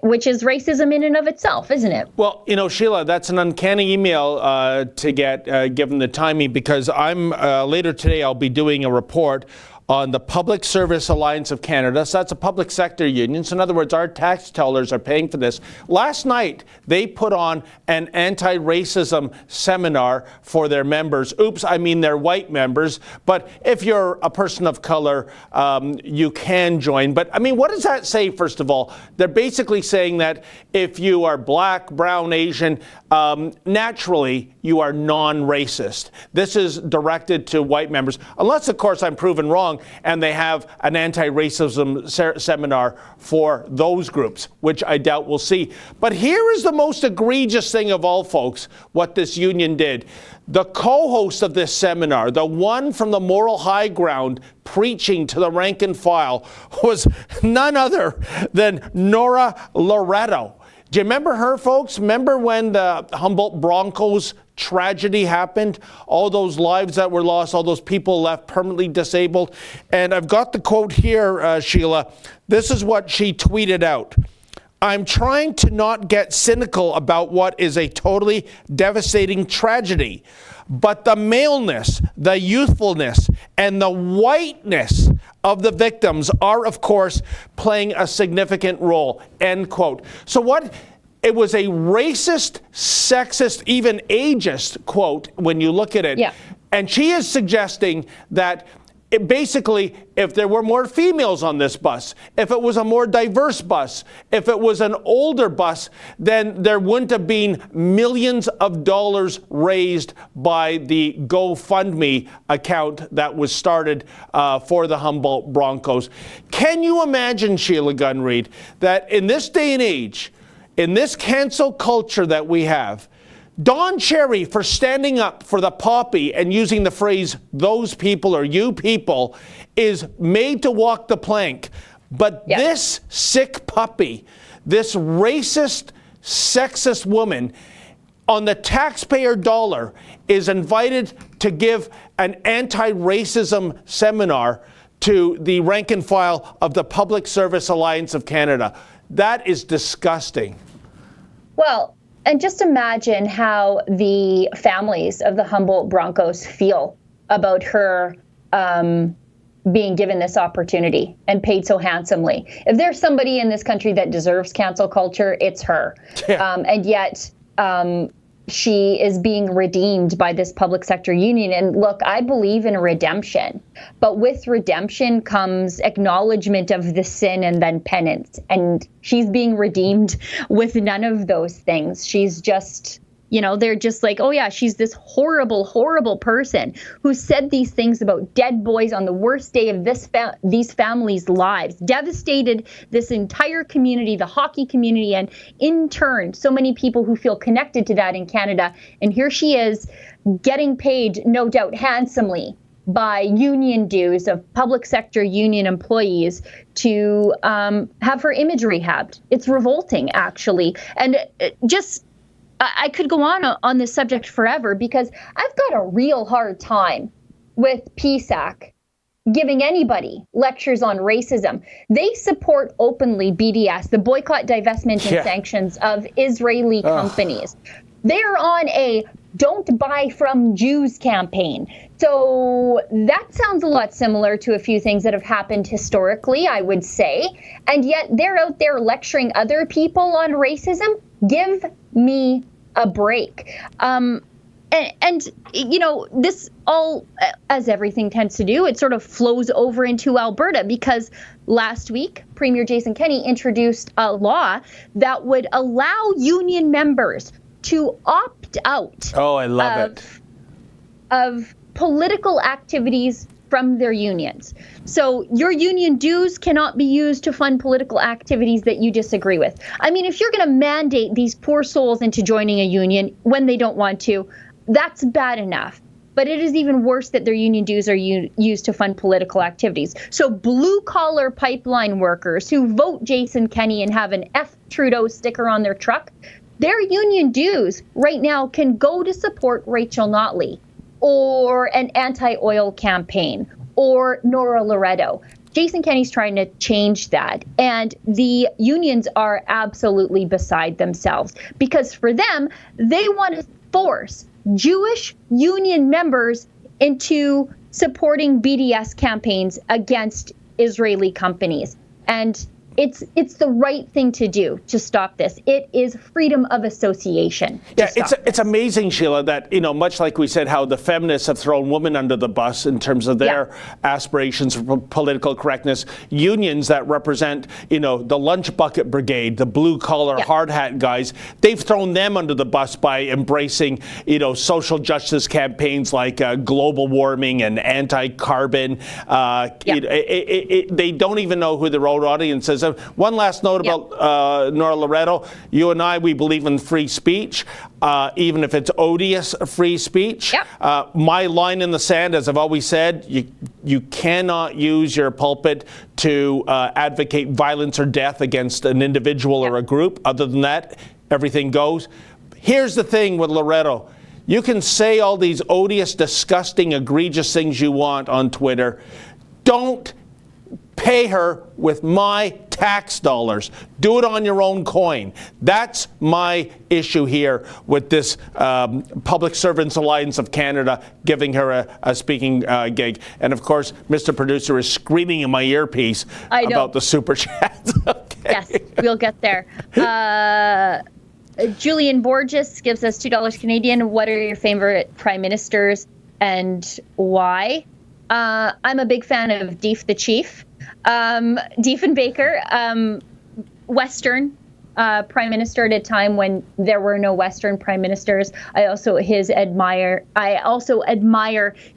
which is racism in and of itself, isn't it? Well, Sheila, that's an uncanny email to get, given the timing, because I'm later today I'll be doing a report on the Public Service Alliance of Canada. So that's a public sector union. So in other words, our tax dollars are paying for this. Last night, they put on an anti-racism seminar for their members. Oops, I mean their white members. But if you're a person of color, you can join. But I mean, what does that say, first of all? They're basically saying that if you are black, brown, Asian, naturally you are non-racist. This is directed to white members, unless, of course, I'm proven wrong and they have an anti-racism seminar for those groups, which I doubt we'll see. But here is the most egregious thing of all, folks, what this union did. The co-host of this seminar, the one from the moral high ground preaching to the rank and file, was none other than Nora Loretto. Do you remember her, folks? Remember when the Humboldt Broncos tragedy happened? All those lives that were lost, all those people left permanently disabled. And I've got the quote here, Sheila. This is what she tweeted out. I'm trying to not get cynical about what is a totally devastating tragedy, but the maleness, the youthfulness, and the whiteness of the victims are, of course, playing a significant role, end quote. So what? It was a racist, sexist, even ageist quote when you look at it. Yeah. And she is suggesting that basically, if there were more females on this bus, if it was a more diverse bus, if it was an older bus, then there wouldn't have been millions of dollars raised by the GoFundMe account that was started for the Humboldt Broncos. Can you imagine, Sheila Gunn-Reid, that in this day and age, in this cancel culture that we have, Don Cherry, for standing up for the poppy and using the phrase, those people or you people, is made to walk the plank. But this sick puppy, this racist, sexist woman, on the taxpayer dollar, is invited to give an anti-racism seminar to the rank and file of the Public Service Alliance of Canada. That is disgusting. Well, and just imagine how the families of the Humboldt Broncos feel about her being given this opportunity and paid so handsomely. If there's somebody in this country that deserves cancel culture, it's her. Yeah. And yet she is being redeemed by this public sector union. And look, I believe in redemption, but with redemption comes acknowledgement of the sin and then penance. And she's being redeemed with none of those things. She's just, you know, they're just like, oh yeah, she's this horrible, horrible person who said these things about dead boys on the worst day of these families' lives, devastated this entire community, the hockey community, and in turn, so many people who feel connected to that in Canada. And here she is getting paid, no doubt, handsomely by union dues of public sector union employees to have her image rehabbed. It's revolting, actually. And I could go on this subject forever because I've got a real hard time with PSAC giving anybody lectures on racism. They support openly BDS, the boycott, divestment, and sanctions of Israeli companies. They're on a don't buy from Jews campaign. So that sounds a lot similar to a few things that have happened historically, I would say. And yet they're out there lecturing other people on racism. Give me a break. And you know, this all, as everything tends to do, it sort of flows over into Alberta, because last week, Premier Jason Kenney introduced a law that would allow union members to opt out of political activities from their unions. So your union dues cannot be used to fund political activities that you disagree with. I mean, if you're going to mandate these poor souls into joining a union when they don't want to, that's bad enough. But it is even worse that their union dues are used to fund political activities. So blue-collar pipeline workers who vote Jason Kenney and have an F Trudeau sticker on their truck, their union dues right now can go to support Rachel Notley, or an anti-oil campaign, or Nora Loretto. Jason Kenney's trying to change that. And the unions are absolutely beside themselves, because for them, they want to force Jewish union members into supporting BDS campaigns against Israeli companies. And it's the right thing to do to stop this. It is freedom of association. Yeah, it's amazing, Sheila, that, much like we said, how the feminists have thrown women under the bus in terms of their aspirations for political correctness. Unions that represent, the lunch bucket brigade, the blue collar hard hat guys, they've thrown them under the bus by embracing, social justice campaigns like global warming and anti-carbon. They don't even know who their own audience is. One last note about Nora Loretto. You and I, we believe in free speech, even if it's odious free speech. My line in the sand, as I've always said, you cannot use your pulpit to advocate violence or death against an individual or a group. Other than that, everything goes. Here's the thing with Loretto. You can say all these odious, disgusting, egregious things you want on Twitter. Don't pay her with my tax dollars. Do it on your own coin. That's my issue here with this Public Servants Alliance of Canada giving her a speaking gig. And of course, Mr. Producer is screaming in my earpiece about the super chat. Okay. Yes, we'll get there. Julian Borges gives us $2 Canadian. What are your favorite prime ministers and why? I'm a big fan of Deef the Chief. Diefenbaker, Western prime minister at a time when there were no Western prime ministers. I also admire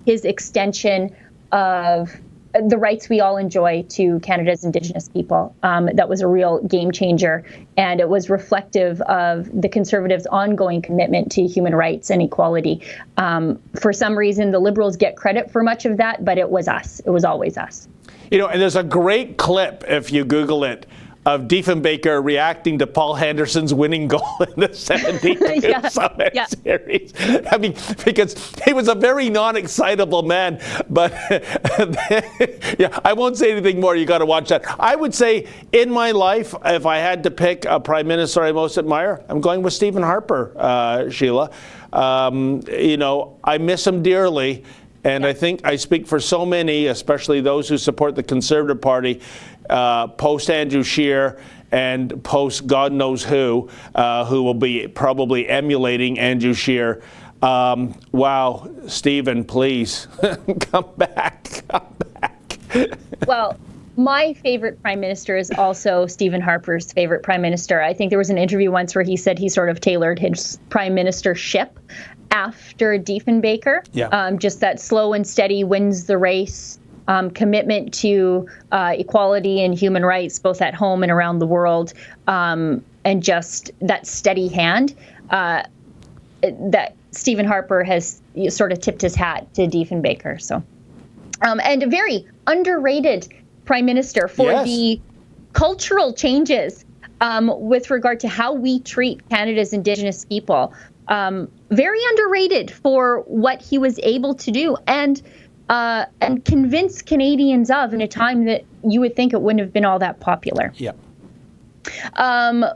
his extension of the rights we all enjoy to Canada's Indigenous people. That was a real game changer, and it was reflective of the Conservatives' ongoing commitment to human rights and equality. For some reason, the Liberals get credit for much of that, but it was us. It was always us. And there's a great clip, if you Google it, of Diefenbaker reacting to Paul Henderson's winning goal in the 72 Summit Series. I mean, because he was a very non-excitable man, but I won't say anything more. You got to watch that. I would say in my life, if I had to pick a prime minister I most admire, I'm going with Stephen Harper, Sheila. I miss him dearly. And I think I speak for so many, especially those who support the Conservative Party, post Andrew Scheer and post God knows who will be probably emulating Andrew Scheer. Wow, Stephen, please come back. Well, my favorite prime minister is also Stephen Harper's favorite prime minister. I think there was an interview once where he said he sort of tailored his prime ministership after Diefenbaker. Just that slow and steady wins the race, commitment to equality and human rights, both at home and around the world, and just that steady hand that Stephen Harper has sort of tipped his hat to Diefenbaker. So, and a very underrated prime minister for the cultural changes with regard to how we treat Canada's Indigenous people. Very underrated for what he was able to do and convince Canadians of in a time that you would think it wouldn't have been all that popular.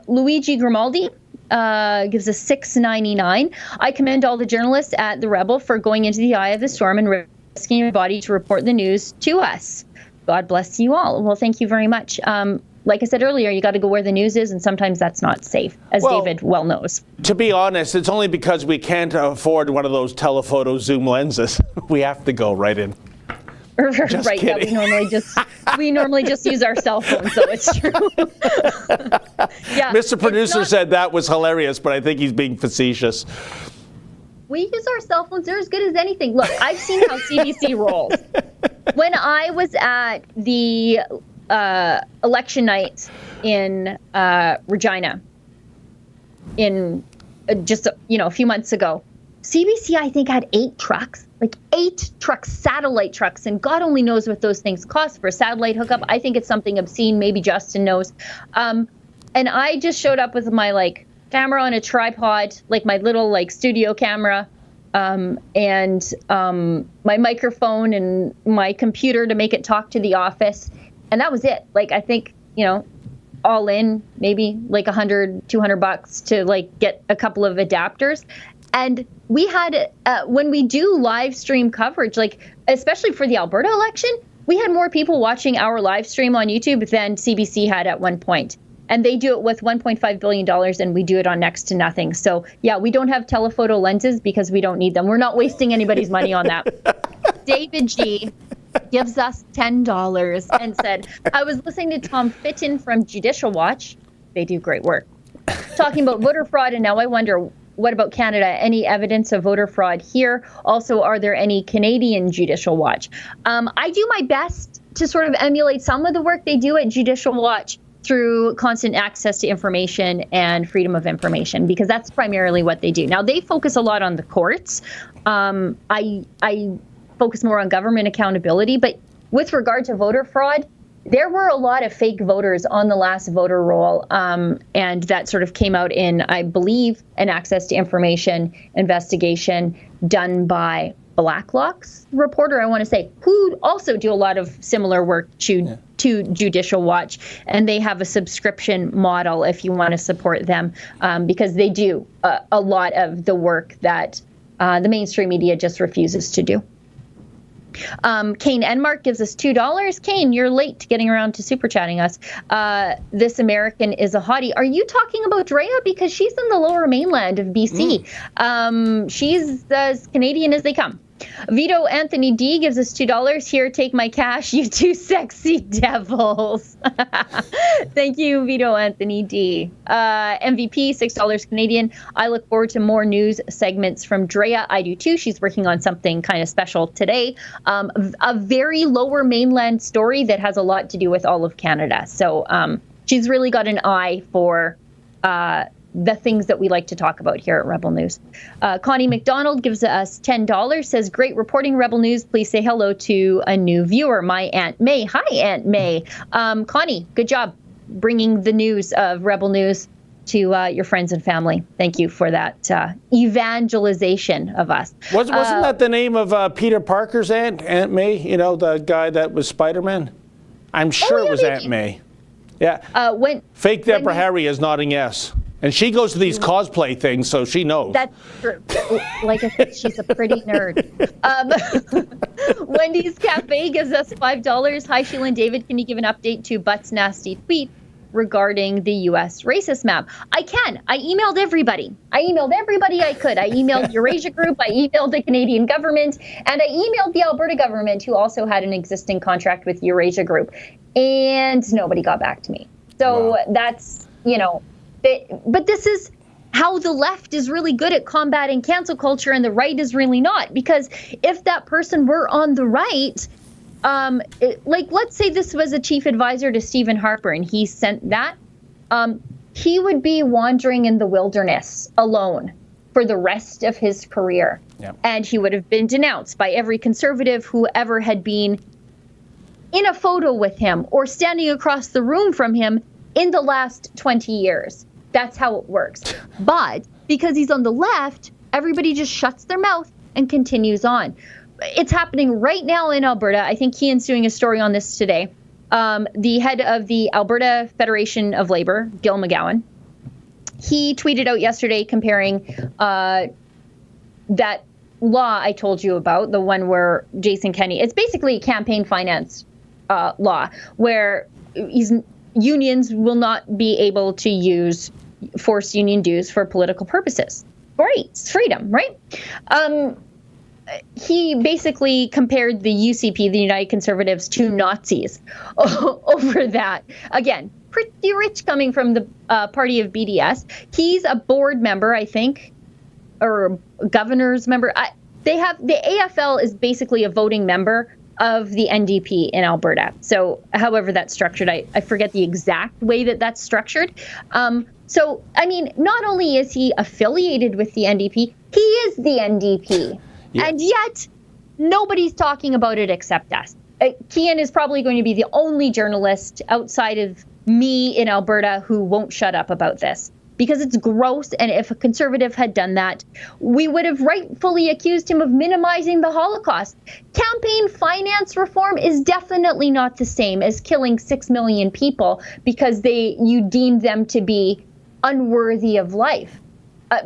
Luigi Grimaldi gives us $6.99. I commend all the journalists at The Rebel for going into the eye of the storm and risking your body to report the news to us. God bless you all. Well, thank you very much. Like I said earlier, you got to go where the news is, and sometimes that's not safe, as David well knows. To be honest, it's only because we can't afford one of those telephoto zoom lenses. We have to go right in. Just right, kidding. We normally just use our cell phone, so it's true. Mr. Producer said that was hilarious, but I think he's being facetious. We use our cell phones. They're as good as anything. Look, I've seen how CBC rolls. When I was at the election night in Regina in just a few months ago, CBC I think had 8 trucks, satellite trucks, and God only knows what those things cost for a satellite hookup. I think it's something obscene. Maybe Justin knows. And I just showed up with my camera on a tripod, my little studio camera, and my microphone and my computer to make it talk to the office. And that was it. I think, all in maybe $100, $200 to get a couple of adapters. And we had, when we do live stream coverage, like especially for the Alberta election, we had more people watching our live stream on YouTube than CBC had at one point. And they do it with $1.5 billion, and we do it on next to nothing. So, yeah, we don't have telephoto lenses because we don't need them. We're not wasting anybody's money on that. David G. gives us $10 and said, I was listening to Tom Fitton from Judicial Watch. They do great work. Talking about voter fraud, and now I wonder, what about Canada? Any evidence of voter fraud here? Also, are there any Canadian Judicial Watch? I do my best to sort of emulate some of the work they do at Judicial Watch through constant access to information and freedom of information, because that's primarily what they do. Now, they focus a lot on the courts. I focus more on government accountability, but with regard to voter fraud, there were a lot of fake voters on the last voter roll, and that sort of came out in, I believe, an access to information investigation done by Blacklock's reporter, I want to say, who also do a lot of similar work to Judicial Watch, and they have a subscription model if you want to support them, because they do a lot of the work that the mainstream media just refuses to do. Kane Enmark gives us $2. Kane, you're late to getting around to super chatting us. This American is a hottie. Are you talking about Drea? Because she's in the lower mainland of BC. She's as Canadian as they come. Vito Anthony D gives us $2. Here, take my cash, you two sexy devils. Thank you, Vito Anthony D. MVP, $6 Canadian. I look forward to more news segments from Drea. I do too. She's working on something kind of special today. A very lower mainland story that has a lot to do with all of Canada. So she's really got an eye for the things that we like to talk about here at Rebel News. Connie McDonald gives us $10, says, great reporting, Rebel News. Please say hello to a new viewer, my Aunt May. Hi, Aunt May. Connie, good job bringing the news of Rebel News to your friends and family. Thank you for that evangelization of us. Wasn't that the name of Peter Parker's aunt, Aunt May? You know, the guy that was Spider-Man? I'm sure it was maybe. Aunt May. Yeah. Fake Deborah Harry is nodding yes. And she goes to these cosplay things, so she knows. That's true. Like I said, she's a pretty nerd. Wendy's Cafe gives us $5. Hi, Sheila and David. Can you give an update to Butt's nasty tweet regarding the U.S. racist map? I can. I emailed everybody. I could. I emailed Eurasia Group. I emailed the Canadian government. And I emailed the Alberta government, who also had an existing contract with Eurasia Group. And nobody got back to me. So that's, but this is how the left is really good at combating cancel culture and the right is really not. Because if that person were on the right, let's say this was a chief advisor to Stephen Harper and he sent that, he would be wandering in the wilderness alone for the rest of his career. Yep. And he would have been denounced by every conservative who ever had been in a photo with him or standing across the room from him in the last 20 years. That's how it works. But because he's on the left, everybody just shuts their mouth and continues on. It's happening right now in Alberta. I think Keane's doing a story on this today. The head of the Alberta Federation of Labor, Gil McGowan, he tweeted out yesterday comparing that law I told you about, the one where Jason Kenney, it's basically a campaign finance law where unions will not be able to use forced union dues for political purposes. Great, it's freedom, right? He basically compared the UCP, the United Conservatives, to Nazis over that. Again, pretty rich coming from the party of BDS. He's a board member, I think, or a governor's member. The AFL is basically a voting member of the NDP in Alberta. So however that's structured, I forget the exact way that that's structured. So, I mean, not only is he affiliated with the NDP, he is the NDP. Yes. And yet nobody's talking about it except us. Kean is probably going to be the only journalist outside of me in Alberta who won't shut up about this. Because it's gross, and if a conservative had done that, we would have rightfully accused him of minimizing the Holocaust. Campaign finance reform is definitely not the same as killing 6 million people because you deemed them to be unworthy of life.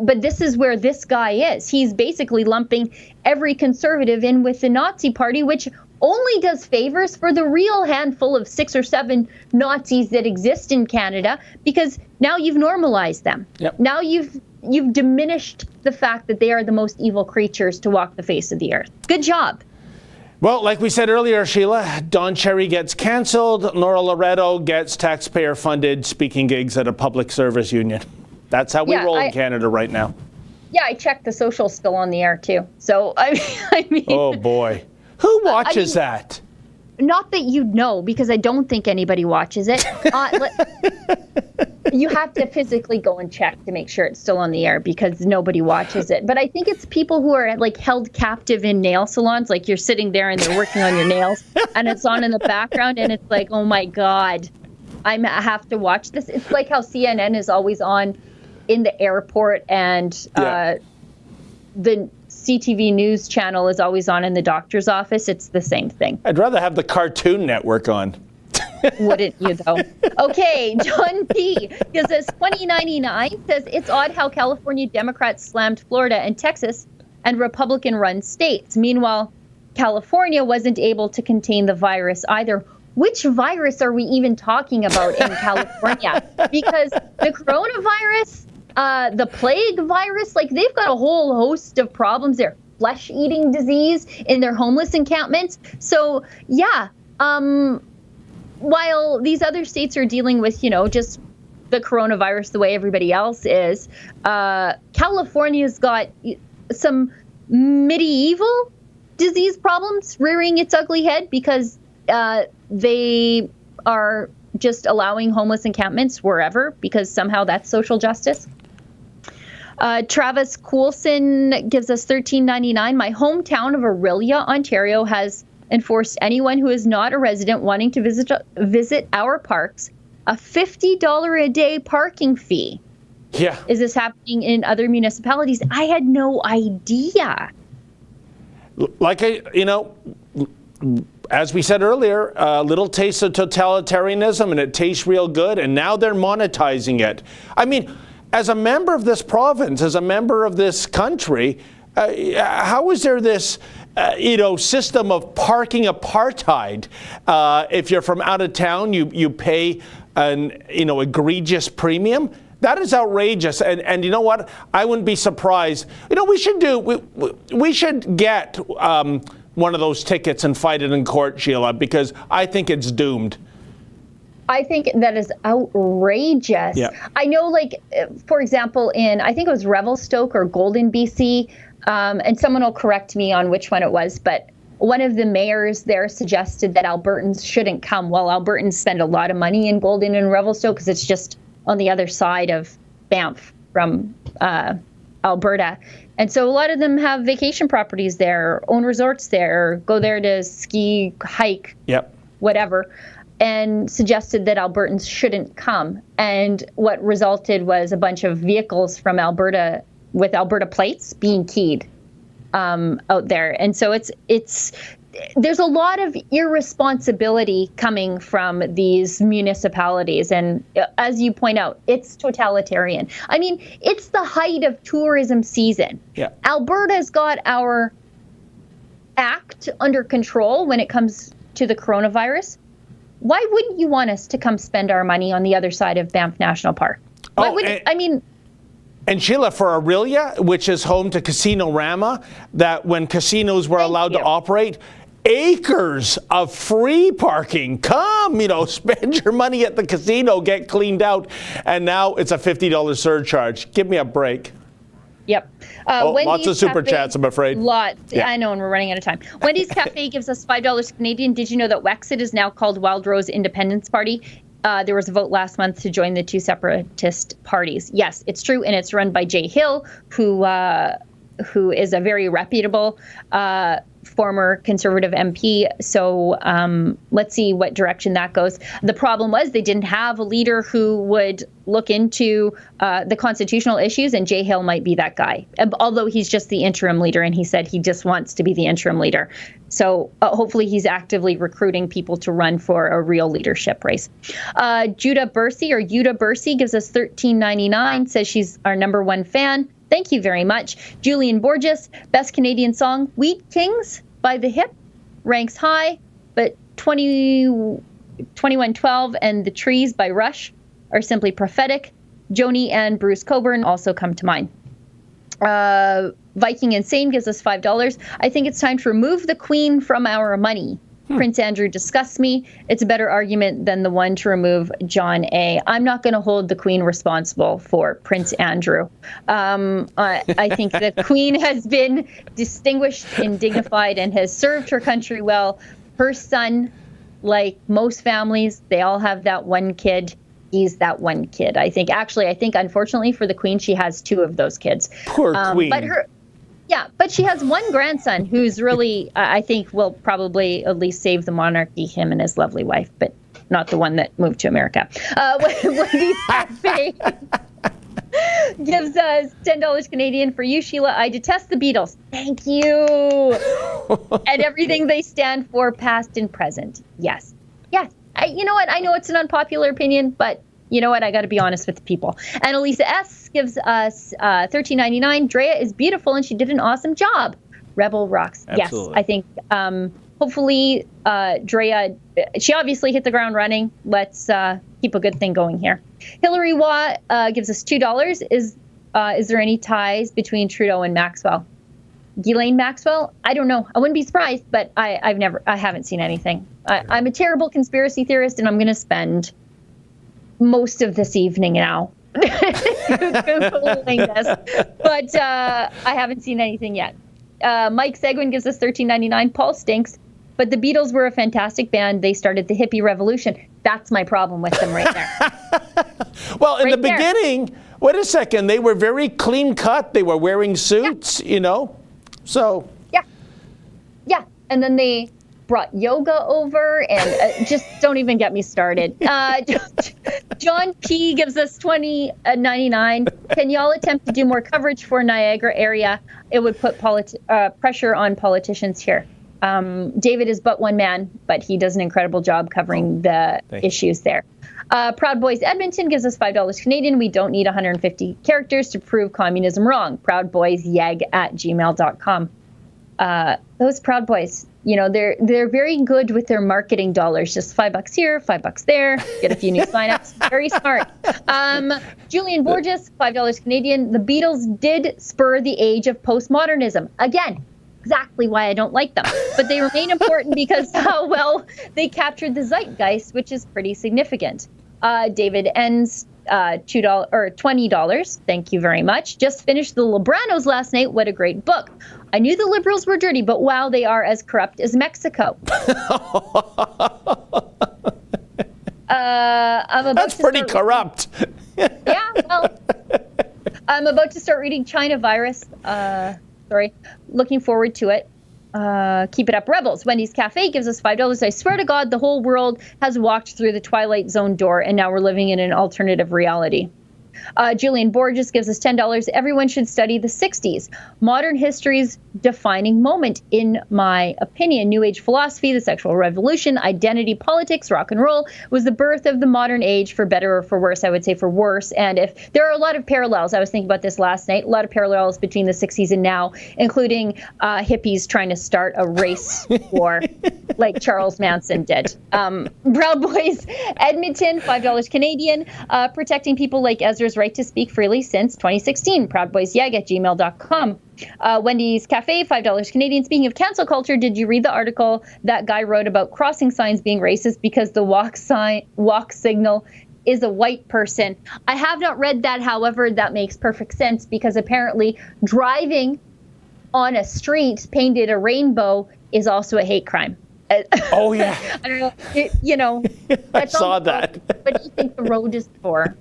But this is where this guy is. He's basically lumping every conservative in with the Nazi Party, which only does favors for the real handful of 6 or 7 Nazis that exist in Canada, because now you've normalized them. Yep. Now you've diminished the fact that they are the most evil creatures to walk the face of the earth. Good job. Well, like we said earlier, Sheila, Don Cherry gets canceled. Nora Loretto gets taxpayer-funded speaking gigs at a public service union. That's how we roll in Canada right now. Yeah, I checked the social's still on the air too. So I mean, oh boy, who watches that? Not that you'd know, because I don't think anybody watches it. You have to physically go and check to make sure it's still on the air, because nobody watches it. But I think it's people who are like held captive in nail salons. Like you're sitting there and they're working on your nails and it's on in the background and it's like, oh my God, I have to watch this. It's like how CNN is always on in the airport and the CTV News channel is always on in the doctor's office. It's the same thing. I'd rather have the Cartoon Network on. Wouldn't you, though? Okay, John P. gives us 2099, says it's odd how California Democrats slammed Florida and Texas and Republican-run states. Meanwhile, California wasn't able to contain the virus either. Which virus are we even talking about in California? Because the coronavirus, the plague virus, like they've got a whole host of problems there. Flesh-eating disease in their homeless encampments. So, yeah, while these other states are dealing with, just the coronavirus the way everybody else is, California's got some medieval disease problems rearing its ugly head, because they are just allowing homeless encampments wherever, because somehow that's social justice. Travis Coulson gives us $13.99. My hometown of Orillia, Ontario, has enforced anyone who is not a resident wanting to visit our parks a $50 a day parking fee. Yeah. Is this happening in other municipalities? I had no idea. Like as we said earlier, a little taste of totalitarianism, and it tastes real good, and now they're monetizing it. I mean, as a member of this province, as a member of this country, how is there this system of parking apartheid? If you're from out of town, you pay an egregious premium. That is outrageous, and you know what? I wouldn't be surprised. We should get one of those tickets and fight it in court, Sheila, because I think it's doomed. I think that is outrageous. Yeah. I know, for example, I think it was Revelstoke or Golden, BC, and someone will correct me on which one it was, but one of the mayors there suggested that Albertans shouldn't come. Well, Albertans spend a lot of money in Golden and Revelstoke because it's just on the other side of Banff from Alberta. And so a lot of them have vacation properties there, own resorts there, go there to ski, hike, whatever, and suggested that Albertans shouldn't come. And what resulted was a bunch of vehicles from Alberta with Alberta plates being keyed out there. And so there's a lot of irresponsibility coming from these municipalities. And as you point out, it's totalitarian. I mean, it's the height of tourism season. Yeah. Alberta's got our act under control when it comes to the coronavirus. Why wouldn't you want us to come spend our money on the other side of Banff National Park? And Sheila, for Orillia, which is home to Casino-Rama, that when casinos were allowed to operate, acres of free parking. Come, spend your money at the casino, get cleaned out, and now it's a $50 surcharge. Give me a break. Yep. Lots of super chats, I'm afraid. Lots. Yeah. I know, and we're running out of time. Wendy's Cafe gives us $5 Canadian. Did you know that Wexit is now called Wild Rose Independence Party? There was a vote last month to join the two separatist parties. Yes, it's true, and it's run by Jay Hill, who who is a very reputable former Conservative MP. So let's see what direction that goes. The problem was they didn't have a leader who would look into the constitutional issues, and Jay Hill might be that guy, although he's just the interim leader, and he said he just wants to be the interim leader. So hopefully he's actively recruiting people to run for a real leadership race. Judah Bursey gives us $13.99, says she's our #1 fan. Thank you very much. Julian Borges, best Canadian song, Wheat Kings by The Hip, ranks high, but 2112 and The Trees by Rush are simply prophetic. Joni and Bruce Coburn also come to mind. Viking Insane gives us $5. I think it's time to remove the Queen from our money. Prince Andrew disgusts me. It's a better argument than the one to remove John A. I'm not going to hold the Queen responsible for Prince Andrew. I think the Queen has been distinguished and dignified and has served her country well. Her son, like most families, they all have that one kid. He's that one kid. I think unfortunately for the Queen, she has 2 of those kids. Poor Queen. But she has one grandson who's really, I think, will probably at least save the monarchy, him and his lovely wife, but not the one that moved to America. Wendy's Cafe gives us $10 Canadian for you, Sheila. I detest the Beatles. Thank you. And everything they stand for, past and present. Yes. You know what? I know it's an unpopular opinion, but you know what? I got to be honest with the people. And Elisa S. gives us $13.99. Drea is beautiful, and she did an awesome job. Rebel rocks. Absolutely. Yes, I think hopefully Drea, she obviously hit the ground running. Let's keep a good thing going here. Hillary Watt gives us $2. Is there any ties between Trudeau and Maxwell? Ghislaine Maxwell? I don't know. I wouldn't be surprised, but I haven't seen anything. I'm a terrible conspiracy theorist, and I'm going to spend most of this evening now Googling this, but I haven't seen anything yet. Mike Seguin gives us $13.99. Paul stinks, but the Beatles were a fantastic band. They started the hippie revolution. That's my problem with them right there. Well, in the beginning, wait a second, they were very clean cut. They were wearing suits, so. Yeah. And then they brought yoga over, and just don't even get me started. John P. gives us $20.99. Can y'all attempt to do more coverage for Niagara area? It would put pressure on politicians here. David is but one man, but he does an incredible job covering the issues there. Proud Boys Edmonton gives us $5 Canadian. We don't need 150 characters to prove communism wrong. proudboysyeg@gmail.com. Those Proud Boys, they're very good with their marketing dollars. Just $5 here, $5 there. Get a few new signups. Very smart. Julian Borges, $5 Canadian. The Beatles did spur the age of postmodernism. Again, exactly why I don't like them. But they remain important because how well they captured the zeitgeist, which is pretty significant. David ends $2 or $20. Thank you very much. Just finished The Libranos last night. What a great book. I knew the liberals were dirty, but wow, they are as corrupt as Mexico. That's pretty corrupt. Yeah, well, I'm about to start reading China Virus. Looking forward to it. Keep it up, Rebels. Wendy's Cafe gives us $5. I swear to God, the whole world has walked through the Twilight Zone door, and now we're living in an alternative reality. Julian Borges gives us $10. Everyone should study the 60s. Modern history's defining moment, in my opinion. New Age philosophy, the sexual revolution, identity politics, rock and roll was the birth of the modern age, for better or for worse. I would say for worse. And if there are a lot of parallels, I was thinking about this last night, a lot of parallels between the 60s and now, including hippies trying to start a race war like Charles Manson did. Proud Boys Edmonton, $5 Canadian, protecting people like Ezra's right to speak freely since 2016. proudboysyeg@gmail.com. Wendy's Cafe, $5 Canadian. Speaking of cancel culture, did you read the article that guy wrote about crossing signs being racist because the walk signal is a white person? I have not read that. However, that makes perfect sense because apparently driving on a street painted a rainbow is also a hate crime. Oh, yeah. I don't know. I saw that. What do you think the road is for?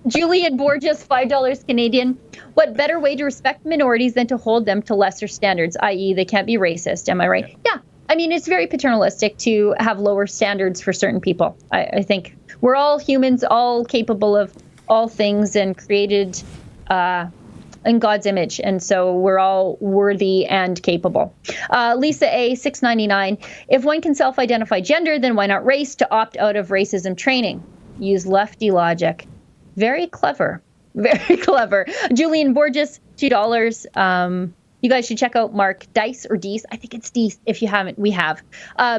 Julian Borges, $5 Canadian. What better way to respect minorities than to hold them to lesser standards, i.e. they can't be racist? Am I right? Yeah. I mean, it's very paternalistic to have lower standards for certain people. I think we're all humans, all capable of all things and created in God's image. And so we're all worthy and capable. Lisa A, $6.99. If one can self-identify gender, then why not race to opt out of racism training? Use lefty logic. Very clever. Very clever. Julian Borges, $2. You guys should check out Mark Dice or Deese. I think it's Deese. If you haven't, we have.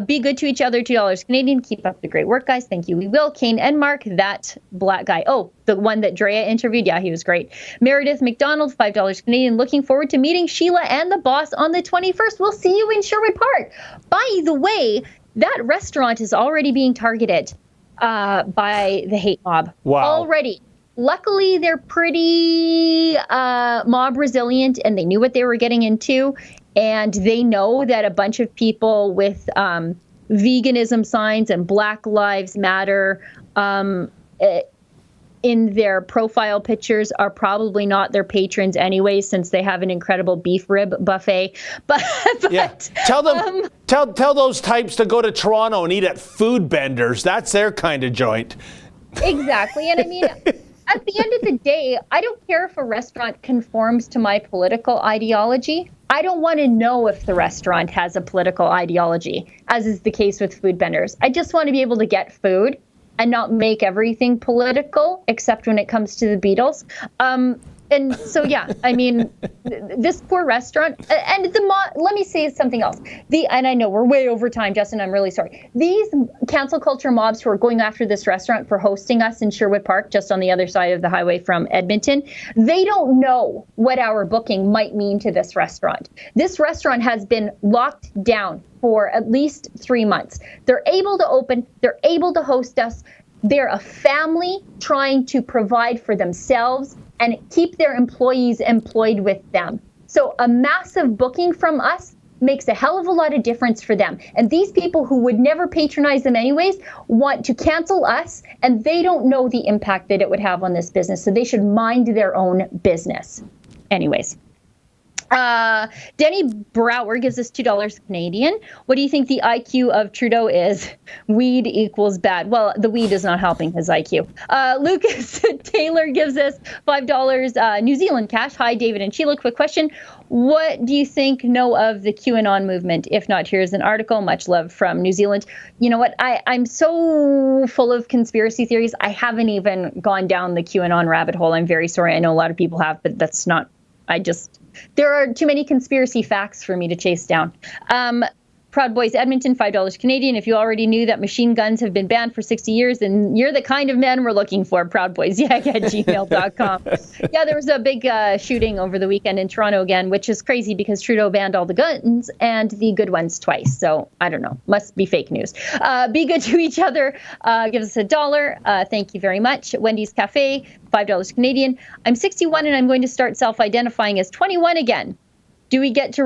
Be good to each other, $2 Canadian. Keep up the great work, guys. Thank you. We will. Kane and Mark, that black guy. Oh, the one that Drea interviewed. Yeah, he was great. Meredith McDonald, $5 Canadian. Looking forward to meeting Sheila and the boss on the 21st. We'll see you in Sherwood Park. By the way, that restaurant is already being targeted by the hate mob. Wow. Already. Luckily, they're pretty mob resilient, and they knew what they were getting into. And they know that a bunch of people with veganism signs and Black Lives Matter in their profile pictures are probably not their patrons anyway, since they have an incredible beef rib buffet. But yeah, tell them, tell those types to go to Toronto and eat at Food Benders. That's their kind of joint. Exactly, and I mean. At the end of the day, I don't care if a restaurant conforms to my political ideology. I don't want to know if the restaurant has a political ideology, as is the case with Food Benders. I just want to be able to get food and not make everything political, except when it comes to the Beatles. And so, yeah, I mean, this poor restaurant, and let me say something else. And I know we're way over time, Justin, I'm really sorry. These cancel culture mobs who are going after this restaurant for hosting us in Sherwood Park, just on the other side of the highway from Edmonton, they don't know what our booking might mean to this restaurant. This restaurant has been locked down for at least 3 months. They're able to open, they're able to host us. They're a family trying to provide for themselves and keep their employees employed with them. So a massive booking from us makes a hell of a lot of difference for them. And these people who would never patronize them anyways want to cancel us, and they don't know the impact that it would have on this business. So they should mind their own business. Anyways. Denny Brower gives us $2 Canadian. What do you think the IQ of Trudeau is? Weed equals bad. Well, the weed is not helping his IQ. Lucas Taylor gives us $5 New Zealand cash. Hi, David and Sheila. Quick question. What do you know of the QAnon movement? If not, here's an article. Much love from New Zealand. You know what? I'm so full of conspiracy theories. I haven't even gone down the QAnon rabbit hole. I'm very sorry. I know a lot of people have, but that's not, there are too many conspiracy facts for me to chase down. Proud Boys Edmonton, $5 Canadian. If you already knew that machine guns have been banned for 60 years, then you're the kind of men we're looking for. proudboys@gmail.com. Yeah, there was a big shooting over the weekend in Toronto again, which is crazy because Trudeau banned all the guns and the good ones twice. So I don't know. Must be fake news. Be good to each other. Give us $1. Thank you very much. Wendy's Cafe, $5 Canadian. I'm 61 and I'm going to start self-identifying as 21 again. Do we get to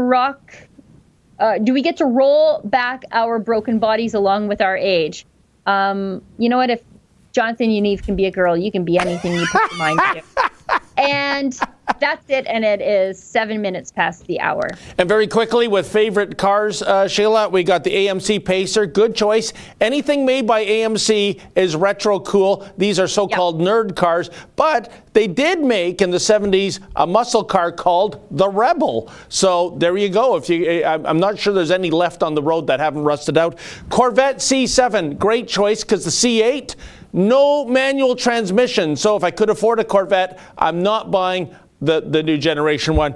roll back our broken bodies along with our age? You know what? If Jonathan Yaniv can be a girl, you can be anything you put your mind to. And that's it. And it is 7 minutes past the hour. And very quickly, with favorite cars, Sheila, we got the AMC Pacer. Good choice. Anything made by AMC is retro cool. These are so-called nerd cars. But they did make in the 70s a muscle car called the Rebel. So there you go. I'm not sure there's any left on the road that haven't rusted out. Corvette C7, great choice because the C8, no manual transmission. So if I could afford a Corvette, I'm not buying the new generation one.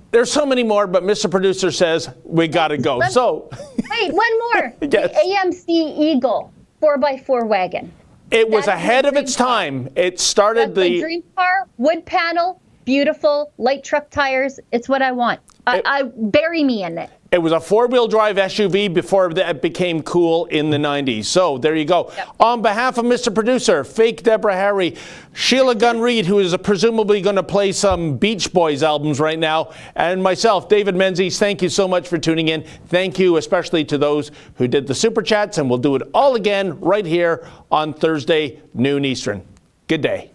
There's so many more, but Mr. Producer says we got to go. Wait, one more. Yes. The AMC Eagle 4x4 wagon. It was ahead of its time. It started That's my dream car, wood panel, beautiful, light truck tires. It's what I want. I bury me in it. It was a four-wheel drive SUV before that became cool in the 90s. So there you go. Yep. On behalf of Mr. Producer, fake Deborah Harry, Sheila Gunn Reid, who is presumably going to play some Beach Boys albums right now, and myself, David Menzies, thank you so much for tuning in. Thank you especially to those who did the Super Chats, and we'll do it all again right here on Thursday, noon Eastern. Good day.